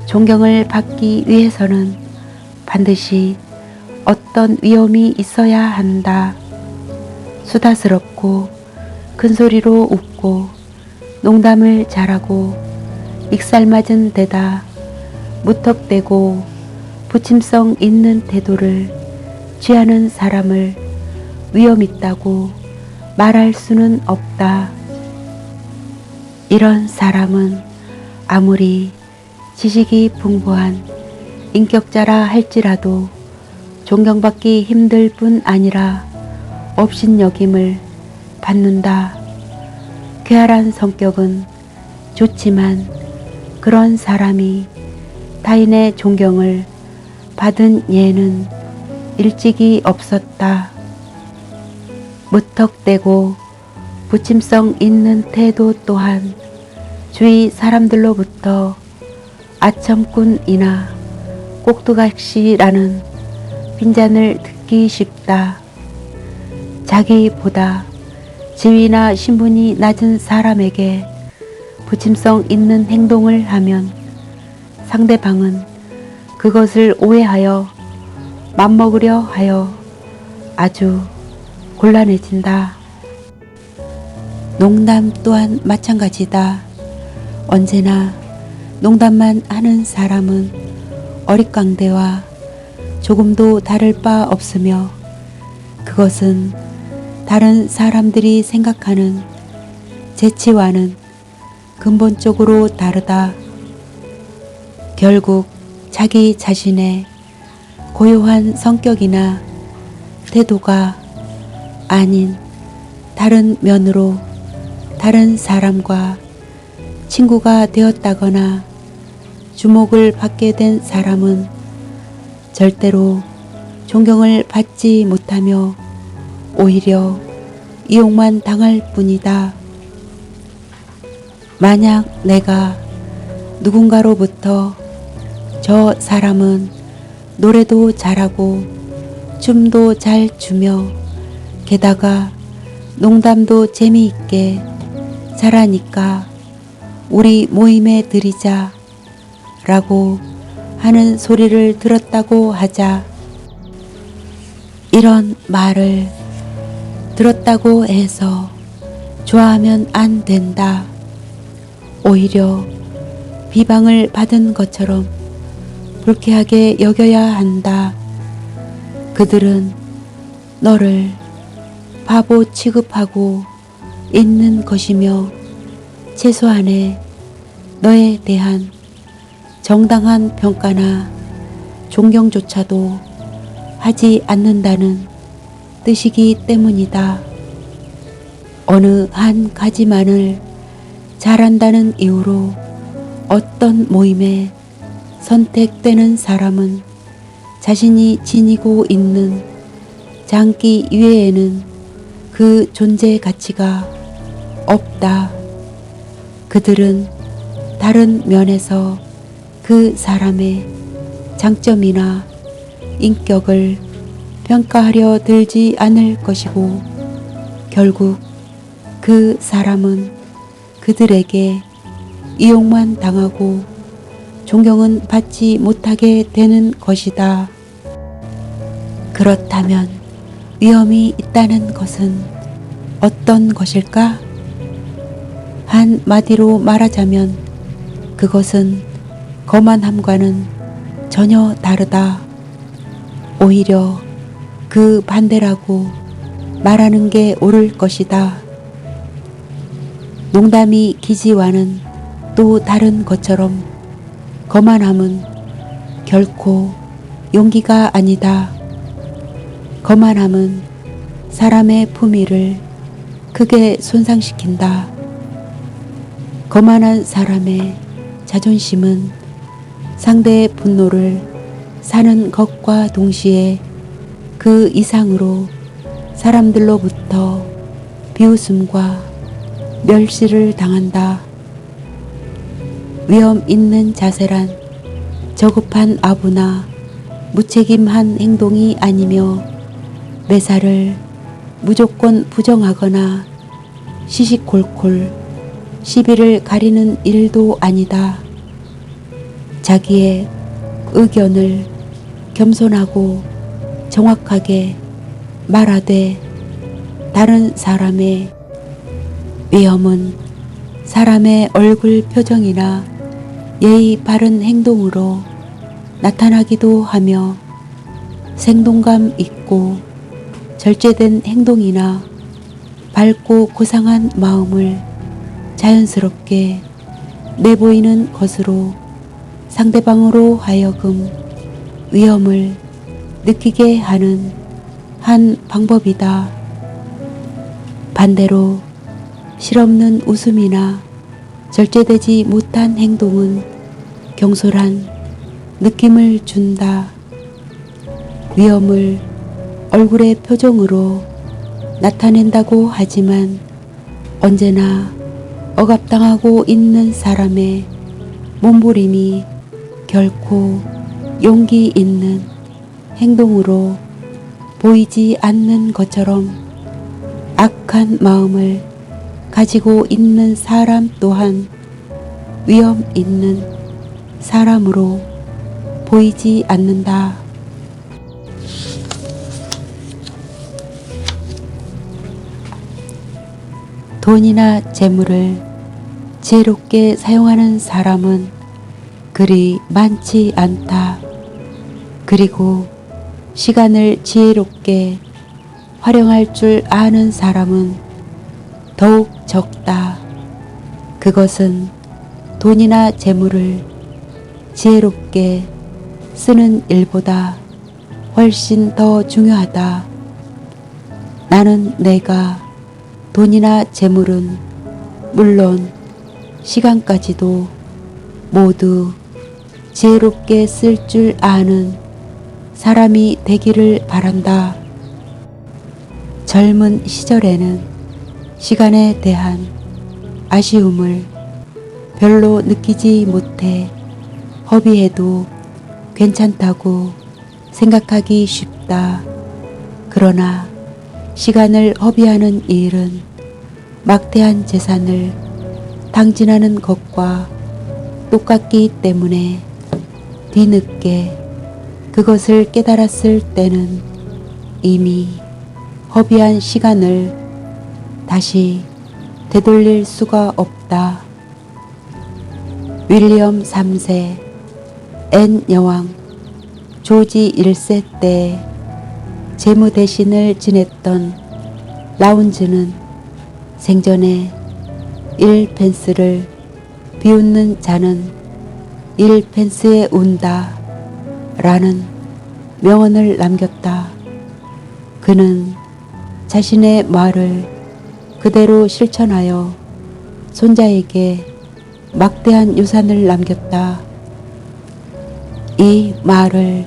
존경을 받기 위해서는 반드시 어떤 위험이 있어야 한다. 수다스럽고 큰소리로 웃고 농담을 잘하고 익살맞은 데다 무턱대고 부침성 있는 태도를 취하는 사람을 위험 있다고 말할 수는 없다. 이런 사람은 아무리 지식이 풍부한 인격자라 할지라도 존경받기 힘들 뿐 아니라 업신여김을 받는다. 쾌활한 성격은 좋지만 그런 사람이 타인의 존경을 받은 예는 일찍이 없었다. 무턱대고 부침성 있는 태도 또한 주위 사람들로부터 아첨꾼이나 꼭두각시라는 빈잔을 듣기 쉽다. 자기보다 지위나 신분이 낮은 사람에게 부침성 있는 행동을 하면 상대방은 그것을 오해하여 맘먹으려 하여 아주 곤란해진다. 농담 또한 마찬가지다. 언제나 농담만 하는 사람은 어릿광대와 조금도 다를 바 없으며 그것은 다른 사람들이 생각하는 재치와는 근본적으로 다르다. 결국 자기 자신의 고요한 성격이나 태도가 아닌 다른 면으로 다른 사람과 친구가 되었다거나 주목을 받게 된 사람은 절대로 존경을 받지 못하며 오히려 이용만 당할 뿐이다. 만약 내가 누군가로부터 저 사람은 노래도 잘하고 춤도 잘 추며 게다가 농담도 재미있게 잘하니까 우리 모임에 들이자 라고 하는 소리를 들었다고 하자. 이런 말을 들었다고 해서 좋아하면 안 된다. 오히려 비방을 받은 것처럼 불쾌하게 여겨야 한다. 그들은 너를 바보 취급하고 있는 것이며 최소한의 너에 대한 정당한 평가나 존경조차도 하지 않는다는 뜻이기 때문이다. 어느 한 가지만을 잘한다는 이유로 어떤 모임에 선택되는 사람은 자신이 지니고 있는 장기 이외에는 그 존재 가치가 없다. 그들은 다른 면에서 그 사람의 장점이나 인격을 평가하려 들지 않을 것이고 결국 그 사람은 그들에게 이용만 당하고 존경은 받지 못하게 되는 것이다. 그렇다면 위험이 있다는 것은 어떤 것일까? 한마디로 말하자면 그것은 거만함과는 전혀 다르다. 오히려 그 반대라고 말하는 게 옳을 것이다. 농담이 기지와는 또 다른 것처럼 거만함은 결코 용기가 아니다. 거만함은 사람의 품위를 크게 손상시킨다. 거만한 사람의 자존심은 상대의 분노를 사는 것과 동시에 그 이상으로 사람들로부터 비웃음과 멸시를 당한다. 위험 있는 자세란 저급한 아부나 무책임한 행동이 아니며 매사를 무조건 부정하거나 시시콜콜 시비를 가리는 일도 아니다. 자기의 의견을 겸손하고 정확하게 말하되 다른 사람의 위험은 사람의 얼굴 표정이나 예의 바른 행동으로 나타나기도 하며 생동감 있고 절제된 행동이나 밝고 고상한 마음을 자연스럽게 내보이는 것으로 상대방으로 하여금 위험을 느끼게 하는 한 방법이다. 반대로 실없는 웃음이나 절제되지 못한 행동은 경솔한 느낌을 준다. 위험을 얼굴의 표정으로 나타낸다고 하지만 언제나 억압당하고 있는 사람의 몸부림이 결코 용기 있는 행동으로 보이지 않는 것처럼 악한 마음을 가지고 있는 사람 또한 위험 있는 사람으로 보이지 않는다. 돈이나 재물을 지혜롭게 사용하는 사람은 그리 많지 않다. 그리고 시간을 지혜롭게 활용할 줄 아는 사람은 더욱 적다. 그것은 돈이나 재물을 지혜롭게 쓰는 일보다 훨씬 더 중요하다. 나는 내가 돈이나 재물은 물론 시간까지도 모두 지혜롭게 쓸 줄 아는 사람이 되기를 바란다. 젊은 시절에는 시간에 대한 아쉬움을 별로 느끼지 못해 허비해도 괜찮다고 생각하기 쉽다. 그러나 시간을 허비하는 일은 막대한 재산을 탕진하는 것과 똑같기 때문에 뒤늦게 그것을 깨달았을 때는 이미 허비한 시간을 다시 되돌릴 수가 없다. 윌리엄 3세, 앤 여왕, 조지 1세 때 재무 대신을 지냈던 라운즈는 생전에 1펜스를 비웃는 자는 1펜스에 운다 라는 명언을 남겼다. 그는 자신의 말을 그대로 실천하여 손자에게 막대한 유산을 남겼다. 이 말을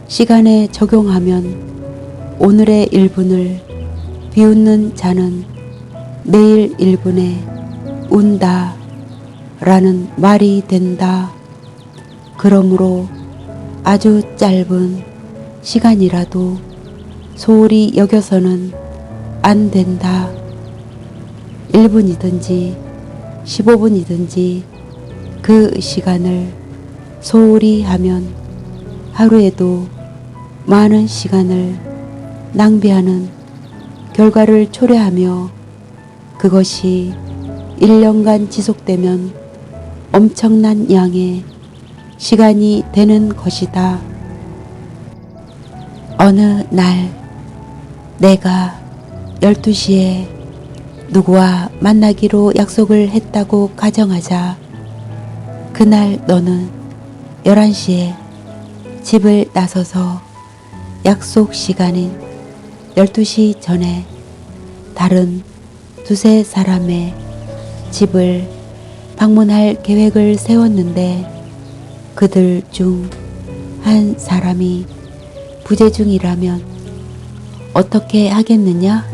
시간에 적용하면 오늘의 1분을 비웃는 자는 내일 1분에 운다 라는 말이 된다. 그러므로 아주 짧은 시간이라도 소홀히 여겨서는 안 된다. 1분이든지 15분이든지 그 시간을 소홀히 하면 하루에도 많은 시간을 낭비하는 결과를 초래하며 그것이 1년간 지속되면 엄청난 양의 시간이 되는 것이다. 어느 날 내가 12시에 누구와 만나기로 약속을 했다고 가정하자 그날 너는 11시에 집을 나서서 약속 시간인 12시 전에 다른 두세 사람의 집을 방문할 계획을 세웠는데 그들 중 한 사람이 부재중이라면 어떻게 하겠느냐?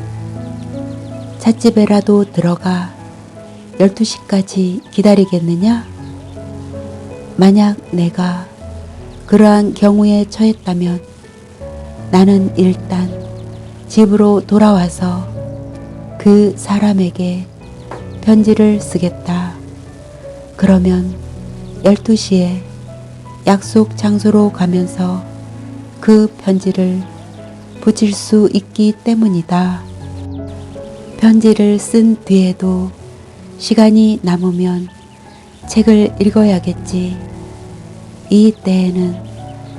찻집에라도 들어가 12시까지 기다리겠느냐? 만약 내가 그러한 경우에 처했다면 나는 일단 집으로 돌아와서 그 사람에게 편지를 쓰겠다. 그러면 12시에 약속 장소로 가면서 그 편지를 붙일 수 있기 때문이다. 편지를 쓴 뒤에도 시간이 남으면 책을 읽어야겠지. 이 때에는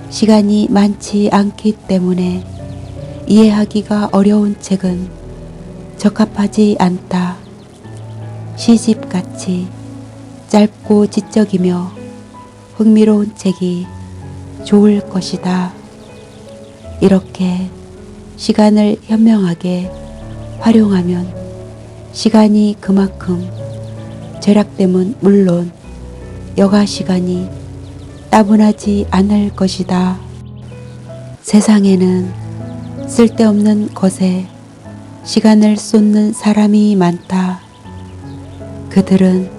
시간이 많지 않기 때문에 이해하기가 어려운 책은 적합하지 않다. 시집같이 짧고 지적이며 흥미로운 책이 좋을 것이다. 이렇게 시간을 현명하게 활용하면 시간이 그만큼 절약됨은 물론 여가 시간이 따분하지 않을 것이다. 세상에는 쓸데없는 것에 시간을 쏟는 사람이 많다. 그들은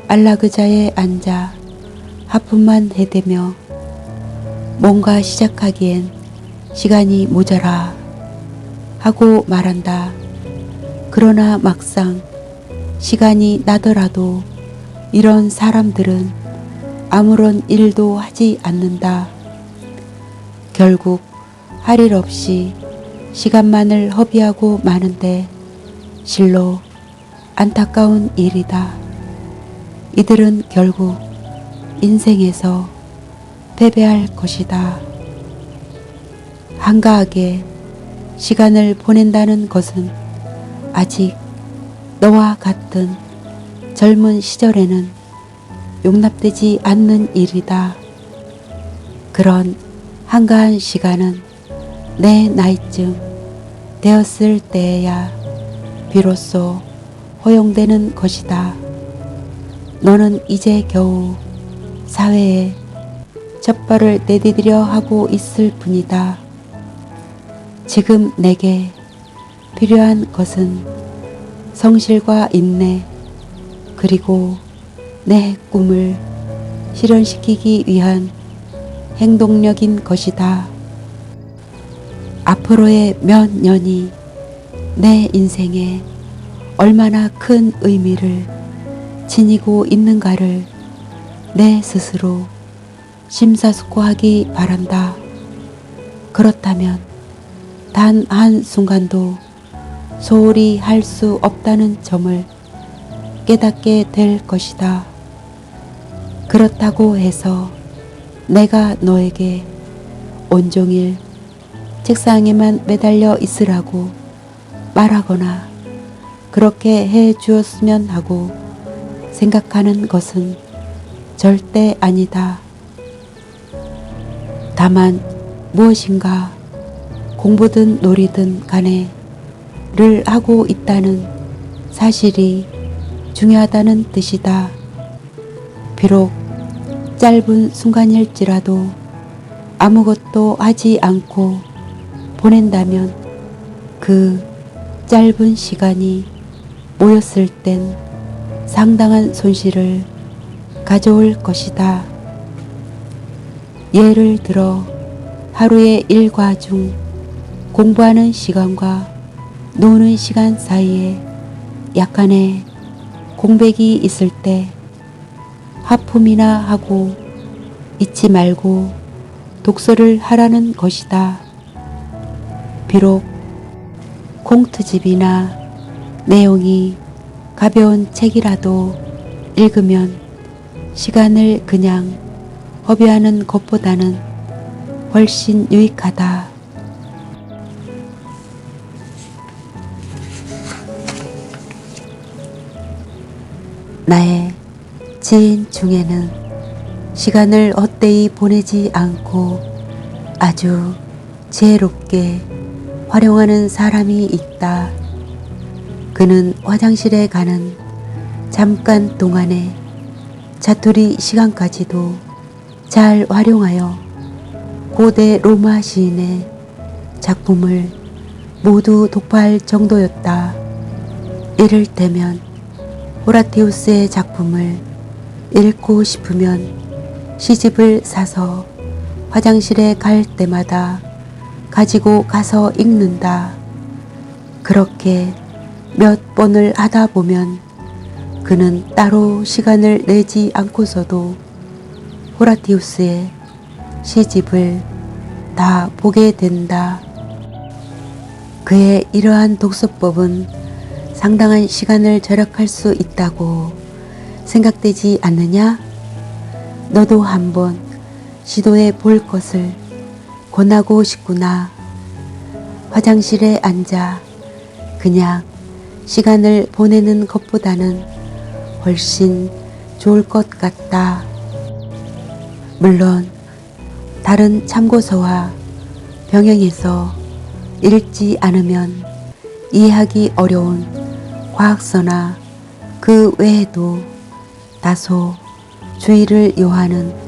안락의자에 앉아 하품만 해대며 뭔가 시작하기엔 시간이 모자라 하고 말한다. 그러나 막상 시간이 나더라도 이런 사람들은 아무런 일도 하지 않는다. 결국 할 일 없이 시간만을 허비하고 마는데 실로 안타까운 일이다. 이들은 결국 인생에서 패배할 것이다. 한가하게 시간을 보낸다는 것은 아직 너와 같은 젊은 시절에는 용납되지 않는 일이다. 그런 한가한 시간은 내 나이쯤 되었을 때에야 비로소 허용되는 것이다. 너는 이제 겨우 사회에 첫 발을 내디디려 하고 있을 뿐이다. 지금 내게 필요한 것은 성실과 인내, 그리고 내 꿈을 실현시키기 위한 행동력인 것이다. 앞으로의 몇 년이 내 인생에 얼마나 큰 의미를 지니고 있는가를 내 스스로 심사숙고하기 바란다. 그렇다면 단 한순간도 소홀히 할 수 없다는 점을 깨닫게 될 것이다. 그렇다고 해서 내가 너에게 온종일 책상에만 매달려 있으라고 말하거나 그렇게 해 주었으면 하고 생각하는 것은 절대 아니다. 다만 무엇인가 공부든 놀이든 간에 를 하고 있다는 사실이 중요하다는 뜻이다. 비록 짧은 순간일지라도 아무것도 하지 않고 보낸다면 그 짧은 시간이 모였을 땐 상당한 손실을 가져올 것이다. 예를 들어 하루의 일과 중 공부하는 시간과 노는 시간 사이에 약간의 공백이 있을 때 하품이나 하고 잊지 말고 독서를 하라는 것이다. 비록 콩트집이나 내용이 가벼운 책이라도 읽으면 시간을 그냥 허비하는 것보다는 훨씬 유익하다. 나의 지인 중에는 시간을 헛되이 보내지 않고 아주 지혜롭게 활용하는 사람이 있다. 그는 화장실에 가는 잠깐 동안의 자투리 시간까지도 잘 활용하여 고대 로마 시인의 작품을 모두 독파할 정도였다. 이를테면 호라티우스의 작품을 읽고 싶으면 시집을 사서 화장실에 갈 때마다 가지고 가서 읽는다. 그렇게 몇 번을 하다 보면 그는 따로 시간을 내지 않고서도 호라티우스의 시집을 다 보게 된다. 그의 이러한 독서법은 상당한 시간을 절약할 수 있다고 생각되지 않느냐? 너도 한번 시도해 볼 것을 권하고 싶구나. 화장실에 앉아 그냥 시간을 보내는 것보다는 훨씬 좋을 것 같다. 물론 다른 참고서와 병행해서 읽지 않으면 이해하기 어려운 과학서나 그 외에도 다소 주의를 요하는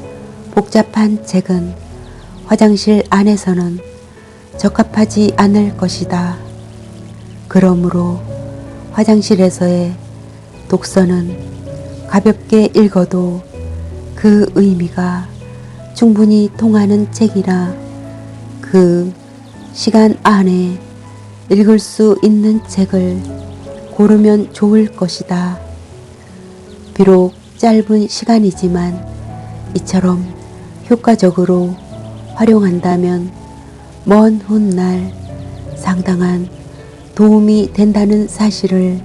복잡한 책은 화장실 안에서는 적합하지 않을 것이다. 그러므로 화장실에서의 독서는 가볍게 읽어도 그 의미가 충분히 통하는 책이나 그 시간 안에 읽을 수 있는 책을 고르면 좋을 것이다. 비록 짧은 시간이지만 이처럼 효과적으로 활용한다면 먼 훗날 상당한 도움이 된다는 사실을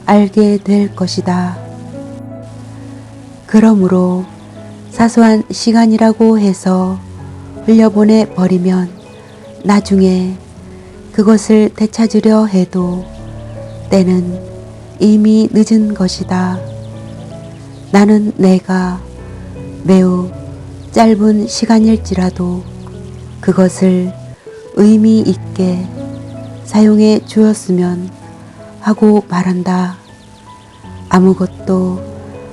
알게 될 것이다. 그러므로 사소한 시간이라고 해서 흘려보내 버리면 나중에 그것을 되찾으려 해도 때는 이미 늦은 것이다. 나는 내가 매우 짧은 시간일지라도 그것을 의미 있게 사용해 주었으면 하고 바란다. 아무것도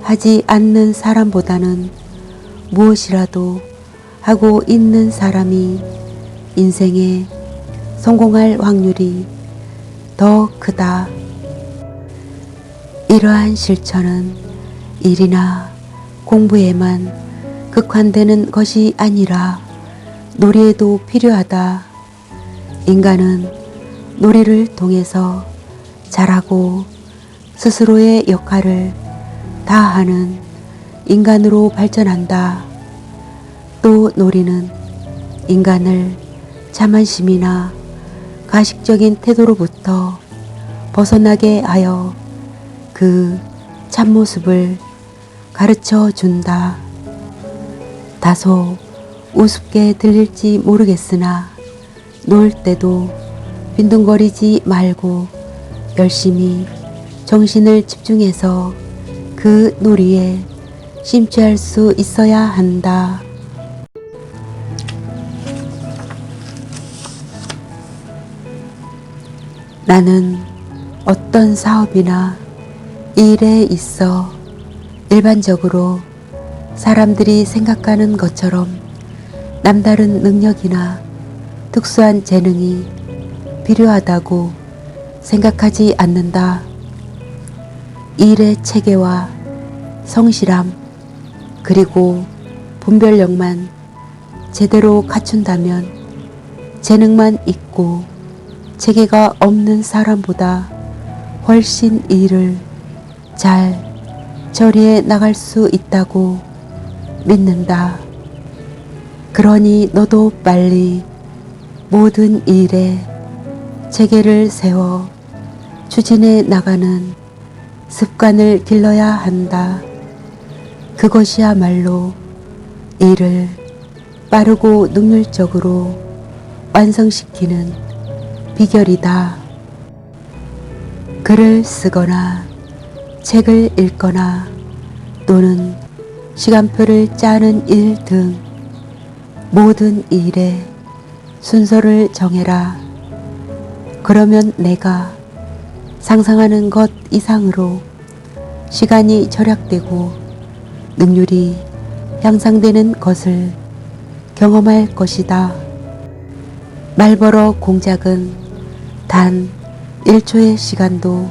하지 않는 사람보다는 무엇이라도 하고 있는 사람이 인생에 성공할 확률이 더 크다. 이러한 실천은 일이나 공부에만 국한되는 것이 아니라 놀이에도 필요하다. 인간은 놀이를 통해서 자라고 스스로의 역할을 다하는 인간으로 발전한다. 또 놀이는 인간을 자만심이나 가식적인 태도로부터 벗어나게 하여 그 참모습을 가르쳐 준다. 다소 우습게 들릴지 모르겠으나 놀 때도 빈둥거리지 말고 열심히 정신을 집중해서 그 놀이에 심취할 수 있어야 한다. 나는 어떤 사업이나 일에 있어 일반적으로 사람들이 생각하는 것처럼 남다른 능력이나 특수한 재능이 필요하다고 생각하지 않는다. 일의 체계와 성실함 그리고 분별력만 제대로 갖춘다면 재능만 있고 체계가 없는 사람보다 훨씬 일을 잘 처리해 나갈 수 있다고 믿는다. 그러니 너도 빨리 모든 일에 체계를 세워 추진해 나가는 습관을 길러야 한다. 그것이야말로 일을 빠르고 능률적으로 완성시키는 비결이다. 글을 쓰거나 책을 읽거나 또는 시간표를 짜는 일 등 모든 일에 순서를 정해라. 그러면 내가 상상하는 것 이상으로 시간이 절약되고 능률이 향상되는 것을 경험할 것이다. 말버러 공작은 단 1초의 시간도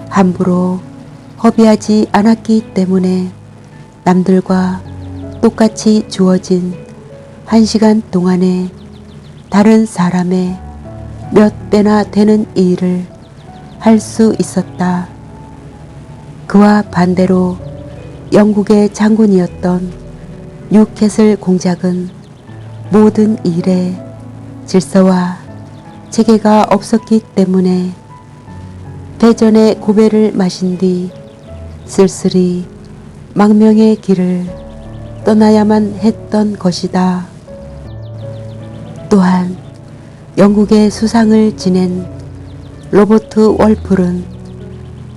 함부로 허비하지 않았기 때문에 남들과 똑같이 주어진 1시간 동안에 다른 사람의 몇 배나 되는 일을 할 수 있었다. 그와 반대로 영국의 장군이었던 뉴캐슬 공작은 모든 일에 질서와 체계가 없었기 때문에 패전의 고배를 마신 뒤 쓸쓸히 망명의 길을 떠나야만 했던 것이다. 또한 영국의 수상을 지낸 로버트 월플은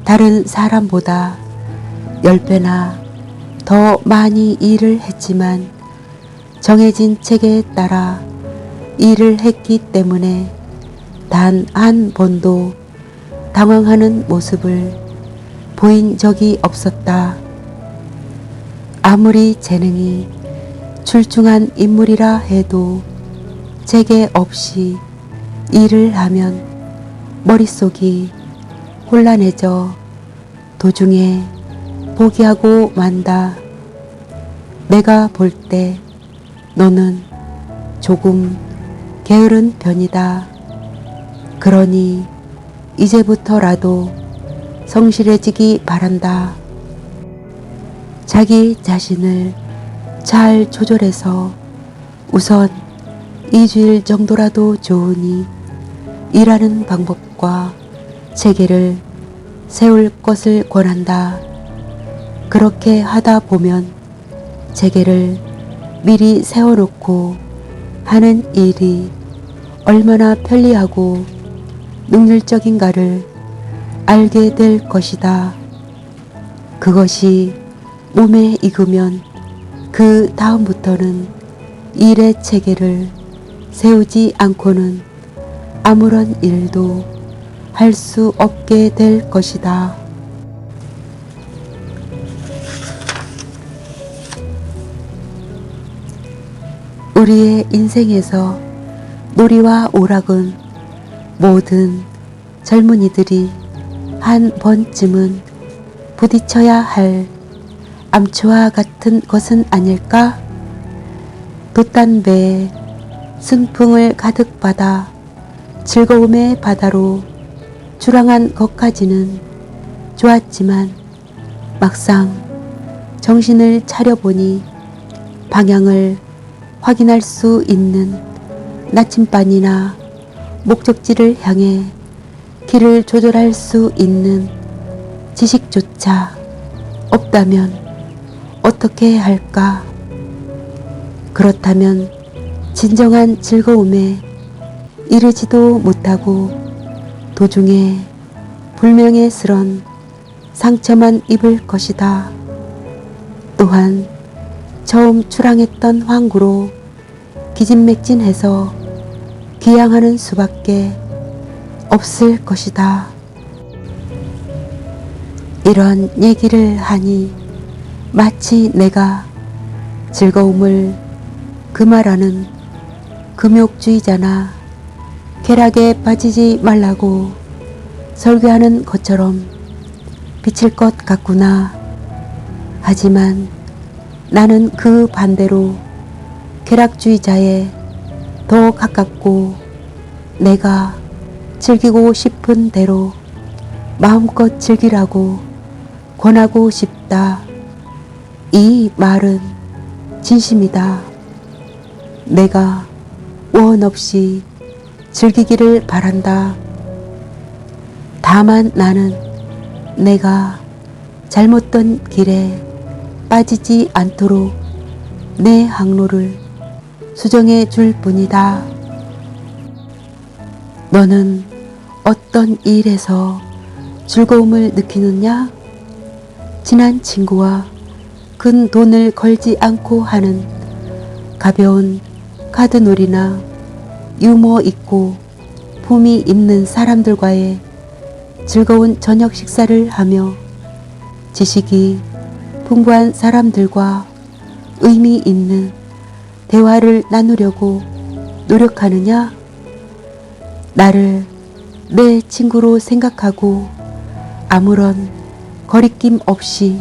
다른 사람보다 10배나 더 많이 일을 했지만 정해진 체계에 따라 일을 했기 때문에 단 한 번도 당황하는 모습을 보인 적이 없었다. 아무리 재능이 출중한 인물이라 해도 체계 없이 일을 하면 머릿속이 혼란해져 도중에 포기하고 만다. 내가 볼 때 너는 조금 게으른 편이다. 그러니 이제부터라도 성실해지기 바란다. 자기 자신을 잘 조절해서 우선 2주일 정도라도 좋으니 일하는 방법과 체계를 세울 것을 권한다. 그렇게 하다 보면 체계를 미리 세워놓고 하는 일이 얼마나 편리하고 능률적인가를 알게 될 것이다. 그것이 몸에 익으면 그 다음부터는 일의 체계를 세우지 않고는 아무런 일도 할 수 없게 될 것이다. 우리의 인생에서 놀이와 오락은 모든 젊은이들이 한 번쯤은 부딪혀야 할 암초와 같은 것은 아닐까? 돛단배에 순풍을 가득 받아 즐거움의 바다로 출항한 것까지는 좋았지만 막상 정신을 차려보니 방향을 확인할 수 있는 나침반이나 목적지를 향해 길을 조절할 수 있는 지식조차 없다면 어떻게 할까? 그렇다면 진정한 즐거움에 이르지도 못하고 도중에 불명예스런 상처만 입을 것이다. 또한 처음 출항했던 항구로 기진맥진해서 귀향하는 수밖에 없을 것이다. 이런 얘기를 하니 마치 내가 즐거움을 금하라는 금욕주의자나 쾌락에 빠지지 말라고 설교하는 것처럼 비칠 것 같구나. 하지만 나는 그 반대로 쾌락주의자에 더 가깝고 내가 즐기고 싶은 대로 마음껏 즐기라고 권하고 싶다. 이 말은 진심이다. 내가 원 없이 즐기기를 바란다. 다만 나는 내가 잘못된 길에 빠지지 않도록 내 항로를 수정해 줄 뿐이다. 너는 어떤 일에서 즐거움을 느끼느냐? 친한 친구와 큰 돈을 걸지 않고 하는 가벼운 카드놀이나 유머 있고 품위 있는 사람들과의 즐거운 저녁 식사를 하며 지식이 풍부한 사람들과 의미 있는 대화를 나누려고 노력하느냐? 나를 내 친구로 생각하고 아무런 거리낌 없이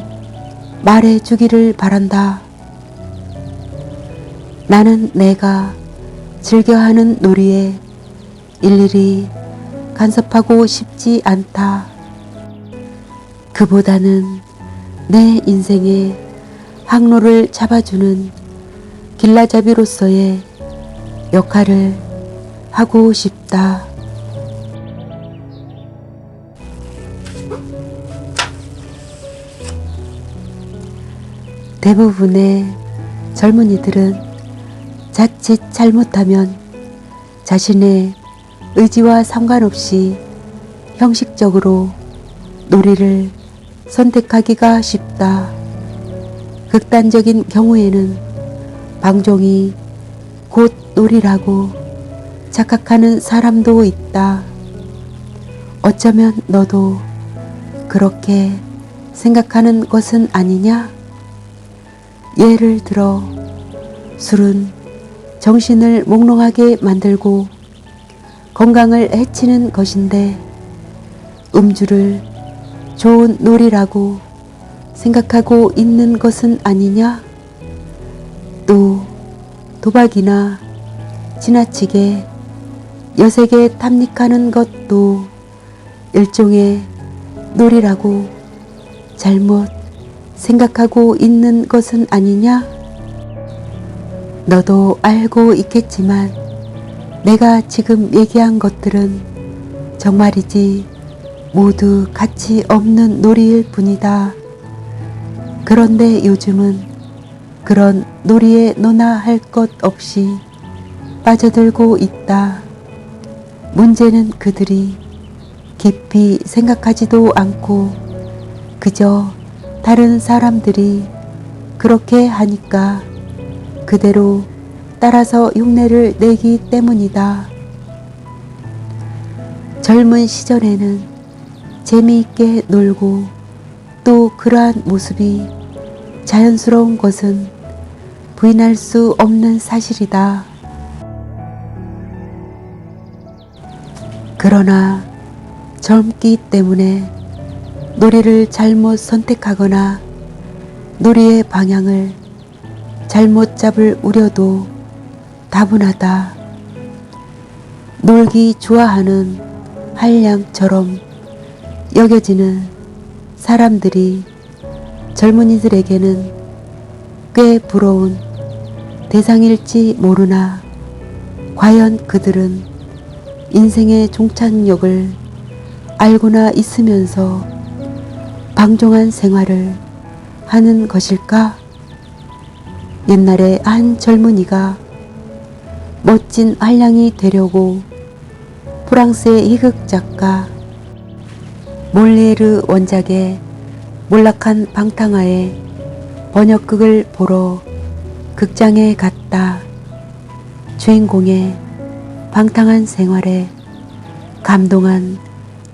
말해 주기를 바란다. 나는 내가 즐겨하는 놀이에 일일이 간섭하고 싶지 않다. 그보다는 내 인생의 항로를 잡아주는 길라잡이로서의 역할을 하고 싶다. 대부분의 젊은이들은 자칫 잘못하면 자신의 의지와 상관없이 형식적으로 놀이를 선택하기가 쉽다. 극단적인 경우에는 방종이 곧 놀이라고 착각하는 사람도 있다. 어쩌면 너도 그렇게 생각하는 것은 아니냐? 예를 들어 술은 정신을 몽롱하게 만들고 건강을 해치는 것인데 음주를 좋은 놀이라고 생각하고 있는 것은 아니냐? 또 도박이나 지나치게 여색에 탐닉하는 것도 일종의 놀이라고 잘못 생각하고 있는 것은 아니냐? 너도 알고 있겠지만 내가 지금 얘기한 것들은 정말이지 모두 가치 없는 놀이일 뿐이다. 그런데 요즘은 그런 놀이에 너나 할 것 없이 빠져들고 있다. 문제는 그들이 깊이 생각하지도 않고 그저 다른 사람들이 그렇게 하니까 그대로 따라서 흉내를 내기 때문이다. 젊은 시절에는 재미있게 놀고 또 그러한 모습이 자연스러운 것은 부인할 수 없는 사실이다. 그러나 젊기 때문에 놀이를 잘못 선택하거나 놀이의 방향을 잘못 잡을 우려도 다분하다. 놀기 좋아하는 한량처럼 여겨지는 사람들이 젊은이들에게는 꽤 부러운 대상일지 모르나 과연 그들은 인생의 종착역을 알고나 있으면서 방종한 생활을 하는 것일까? 옛날에 한 젊은이가 멋진 한량이 되려고 프랑스의 희극 작가 몰리에르 원작의 몰락한 방탕아의 번역극을 보러 극장에 갔다. 주인공의 방탕한 생활에 감동한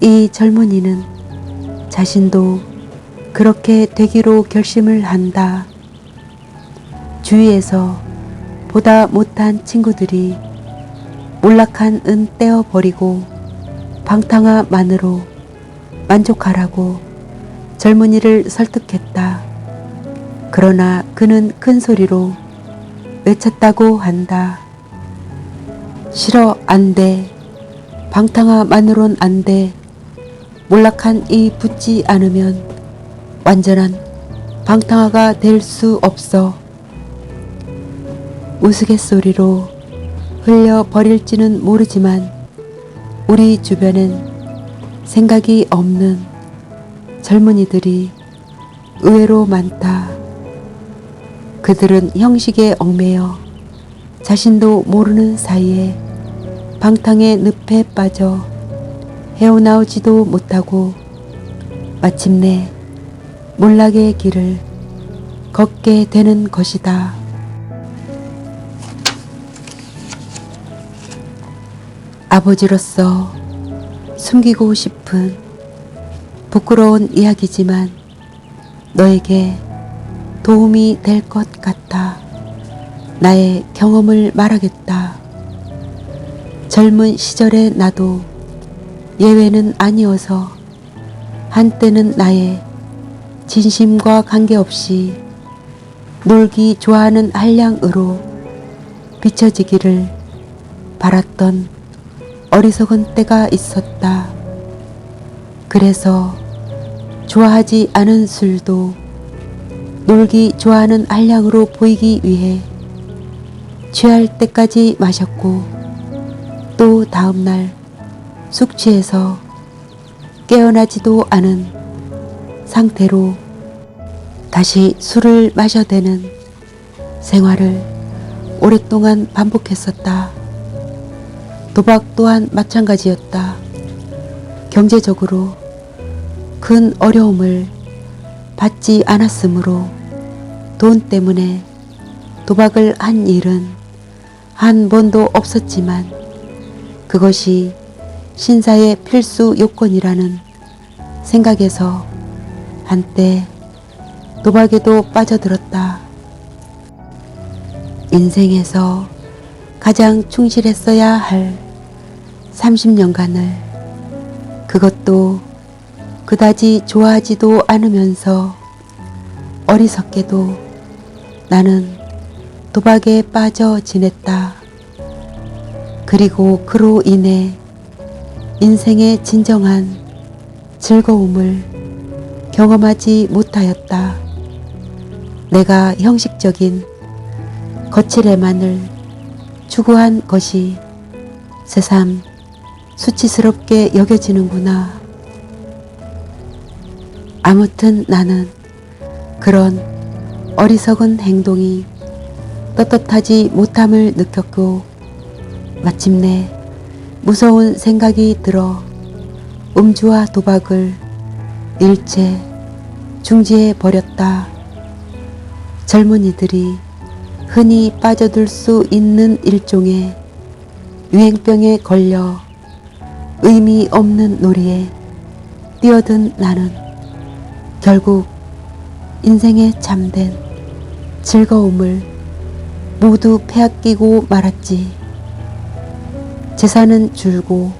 이 젊은이는 자신도 그렇게 되기로 결심을 한다. 주위에서 보다 못한 친구들이 몰락한 은 떼어버리고 방탕아만으로 만족하라고 젊은이를 설득했다. 그러나 그는 큰 소리로 외쳤다고 한다. 싫어, 안 돼. 방탕아만으론 안 돼. 몰락한 이 붙지 않으면 완전한 방탕아가 될 수 없어. 우스갯소리로 흘려버릴지는 모르지만 우리 주변엔 생각이 없는 젊은이들이 의외로 많다. 그들은 형식에 얽매여 자신도 모르는 사이에 방탕의 늪에 빠져 헤어나오지도 못하고 마침내 몰락의 길을 걷게 되는 것이다. 아버지로서 숨기고 싶은 부끄러운 이야기지만 너에게 도움이 될 것 같아 나의 경험을 말하겠다. 젊은 시절의 나도 예외는 아니어서 한때는 나의 진심과 관계없이 놀기 좋아하는 한량으로 비춰지기를 바랐던 어리석은 때가 있었다. 그래서 좋아하지 않은 술도 놀기 좋아하는 한량으로 보이기 위해 취할 때까지 마셨고, 또 다음날 숙취해서 깨어나지도 않은 상태로 다시 술을 마셔대는 생활을 오랫동안 반복했었다. 도박 또한 마찬가지였다. 경제적으로 큰 어려움을 받지 않았으므로 돈 때문에 도박을 한 일은 한 번도 없었지만, 그것이 신사의 필수 요건이라는 생각에서 한때 도박에도 빠져들었다. 인생에서 가장 충실했어야 할 30년간을, 그것도 그다지 좋아하지도 않으면서 어리석게도 나는 도박에 빠져 지냈다. 그리고 그로 인해 인생의 진정한 즐거움을 경험하지 못하였다. 내가 형식적인 거칠애만을 추구한 것이 새삼 수치스럽게 여겨지는구나. 아무튼 나는 그런 어리석은 행동이 떳떳하지 못함을 느꼈고, 마침내 무서운 생각이 들어 음주와 도박을 일체 중지해 버렸다. 젊은이들이 흔히 빠져들 수 있는 일종의 유행병에 걸려 의미 없는 놀이에 뛰어든 나는 결국 인생의 참된 즐거움을 모두 빼앗기고 말았지. 재산은 줄고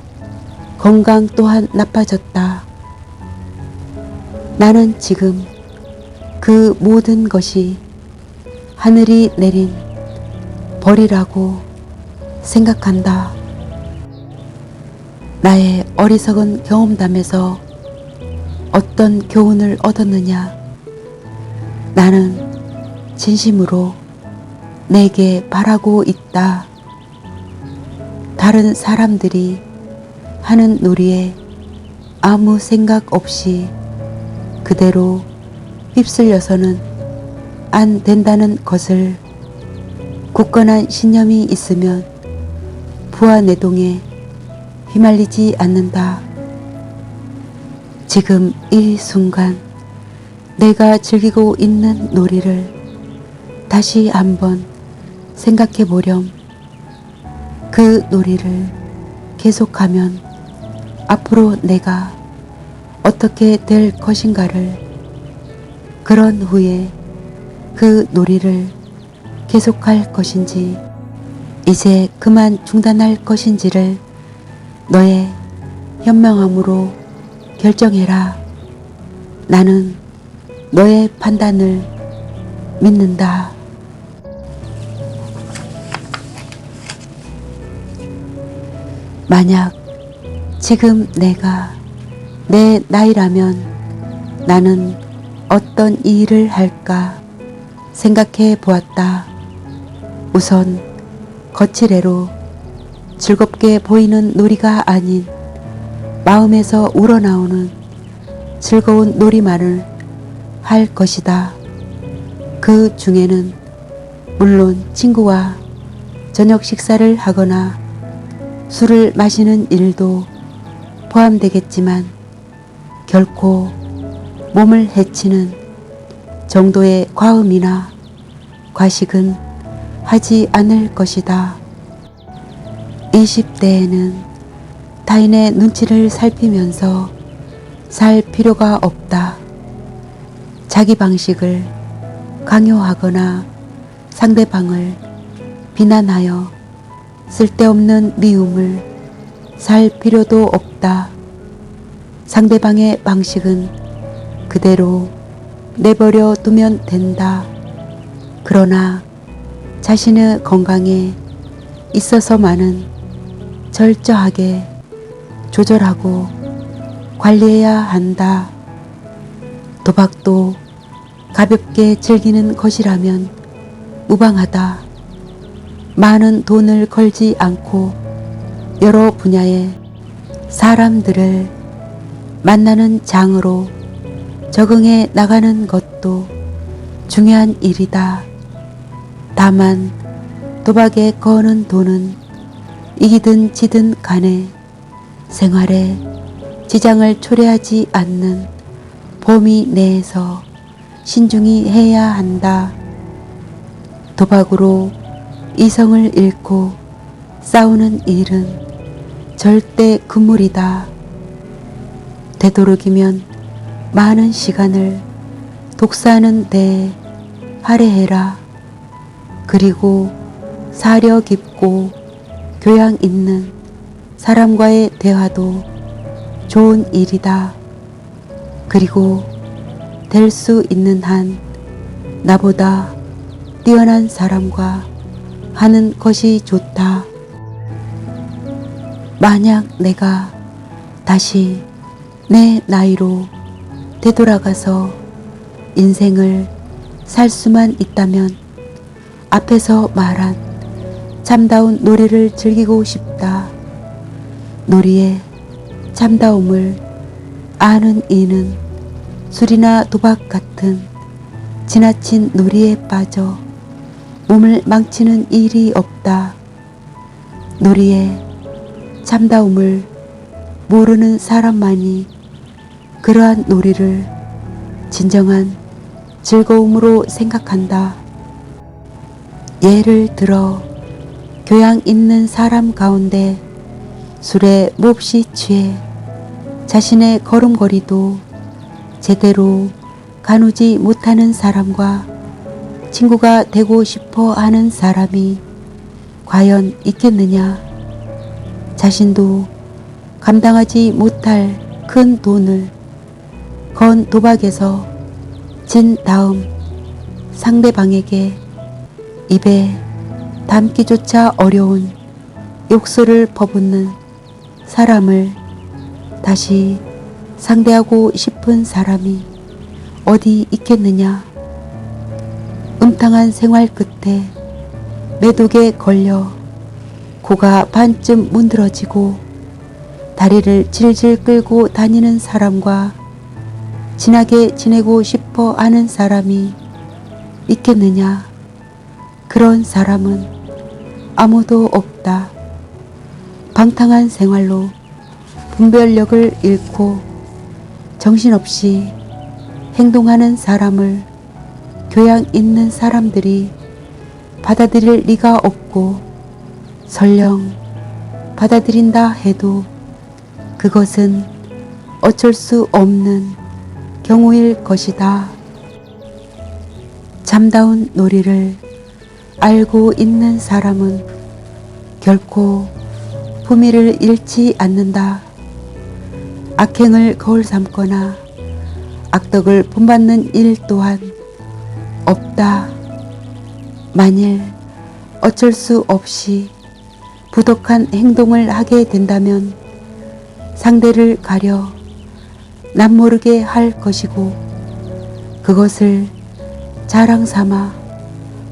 건강 또한 나빠졌다. 나는 지금 그 모든 것이 하늘이 내린 벌이라고 생각한다. 나의 어리석은 경험담에서 어떤 교훈을 얻었느냐? 나는 진심으로 내게 바라고 있다. 다른 사람들이 하는 놀이에 아무 생각 없이 그대로 휩쓸려서는 안 된다는 것을 굳건한 신념이 있으면 부하내동에 휘말리지 않는다. 지금 이 순간 내가 즐기고 있는 놀이를 다시 한번 생각해 보렴. 그 놀이를 계속하면 앞으로 내가 어떻게 될 것인가를, 그런 후에 그 놀이를 계속할 것인지 이제 그만 중단할 것인지를 너의 현명함으로 결정해라. 나는 너의 판단을 믿는다. 만약 지금 내가 내 나이라면 나는 어떤 일을 할까 생각해 보았다. 우선 거칠애로 즐겁게 보이는 놀이가 아닌 마음에서 우러나오는 즐거운 놀이만을 할 것이다. 그 중에는 물론 친구와 저녁 식사를 하거나 술을 마시는 일도 포함되겠지만, 결코 몸을 해치는 정도의 과음이나 과식은 하지 않을 것이다. 20대에는 타인의 눈치를 살피면서 살 필요가 없다. 자기 방식을 강요하거나 상대방을 비난하여 쓸데없는 미움을 살 필요도 없다. 상대방의 방식은 그대로 내버려 두면 된다. 그러나 자신의 건강에 있어서만은 철저하게 조절하고 관리해야 한다. 도박도 가볍게 즐기는 것이라면 무방하다. 많은 돈을 걸지 않고 여러 분야의 사람들을 만나는 장으로 적응해 나가는 것도 중요한 일이다. 다만 도박에 거는 돈은 이기든 지든 간에 생활에 지장을 초래하지 않는 범위 내에서 신중히 해야 한다. 도박으로 이성을 잃고 싸우는 일은 절대 금물이다. 되도록이면 많은 시간을 독서하는 데에 할애해라. 그리고 사려 깊고 교양 있는 사람과의 대화도 좋은 일이다. 그리고 될 수 있는 한 나보다 뛰어난 사람과 하는 것이 좋다. 만약 내가 다시 내 나이로 되돌아가서 인생을 살 수만 있다면 앞에서 말한 참다운 놀이를 즐기고 싶다. 놀이의 참다움을 아는 이는 술이나 도박 같은 지나친 놀이에 빠져 몸을 망치는 일이 없다. 놀이의 참다움을 모르는 사람만이 그러한 놀이를 진정한 즐거움으로 생각한다. 예를 들어 교양 있는 사람 가운데 술에 몹시 취해 자신의 걸음걸이도 제대로 가누지 못하는 사람과 친구가 되고 싶어 하는 사람이 과연 있겠느냐? 자신도 감당하지 못할 큰 돈을 건 도박에서 진 다음 상대방에게 입에 담기조차 어려운 욕설을 퍼붓는 사람을 다시 상대하고 싶은 사람이 어디 있겠느냐? 음탕한 생활 끝에 매독에 걸려 코가 반쯤 문드러지고 다리를 질질 끌고 다니는 사람과 친하게 지내고 싶어 하는 사람이 있겠느냐? 그런 사람은 아무도 없다. 방탕한 생활로 분별력을 잃고 정신없이 행동하는 사람을 교양 있는 사람들이 받아들일 리가 없고 설령 받아들인다 해도 그것은 어쩔 수 없는 경우일 것이다. 참다운 놀이를 알고 있는 사람은 결코 품위를 잃지 않는다. 악행을 거울 삼거나 악덕을 본받는 일 또한 없다. 만일 어쩔 수 없이 부독한 행동을 하게 된다면 상대를 가려 남모르게 할 것이고 그것을 자랑 삼아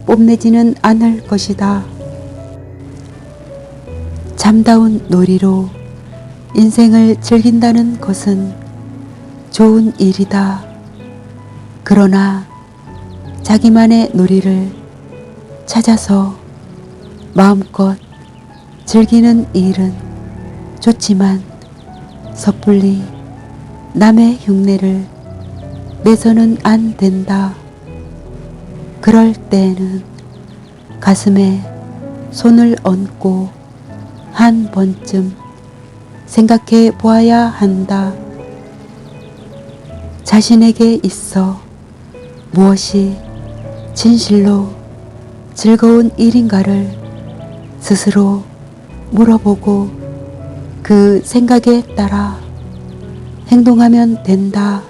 뽐내지는 않을 것이다. 참다운 놀이로 인생을 즐긴다는 것은 좋은 일이다. 그러나 자기만의 놀이를 찾아서 마음껏 즐기는 일은 좋지만 섣불리 남의 흉내를 내서는 안 된다. 그럴 때에는 가슴에 손을 얹고 한 번쯤 생각해 보아야 한다. 자신에게 있어 무엇이 진실로 즐거운 일인가를 스스로 물어보고 그 생각에 따라 행동하면 된다.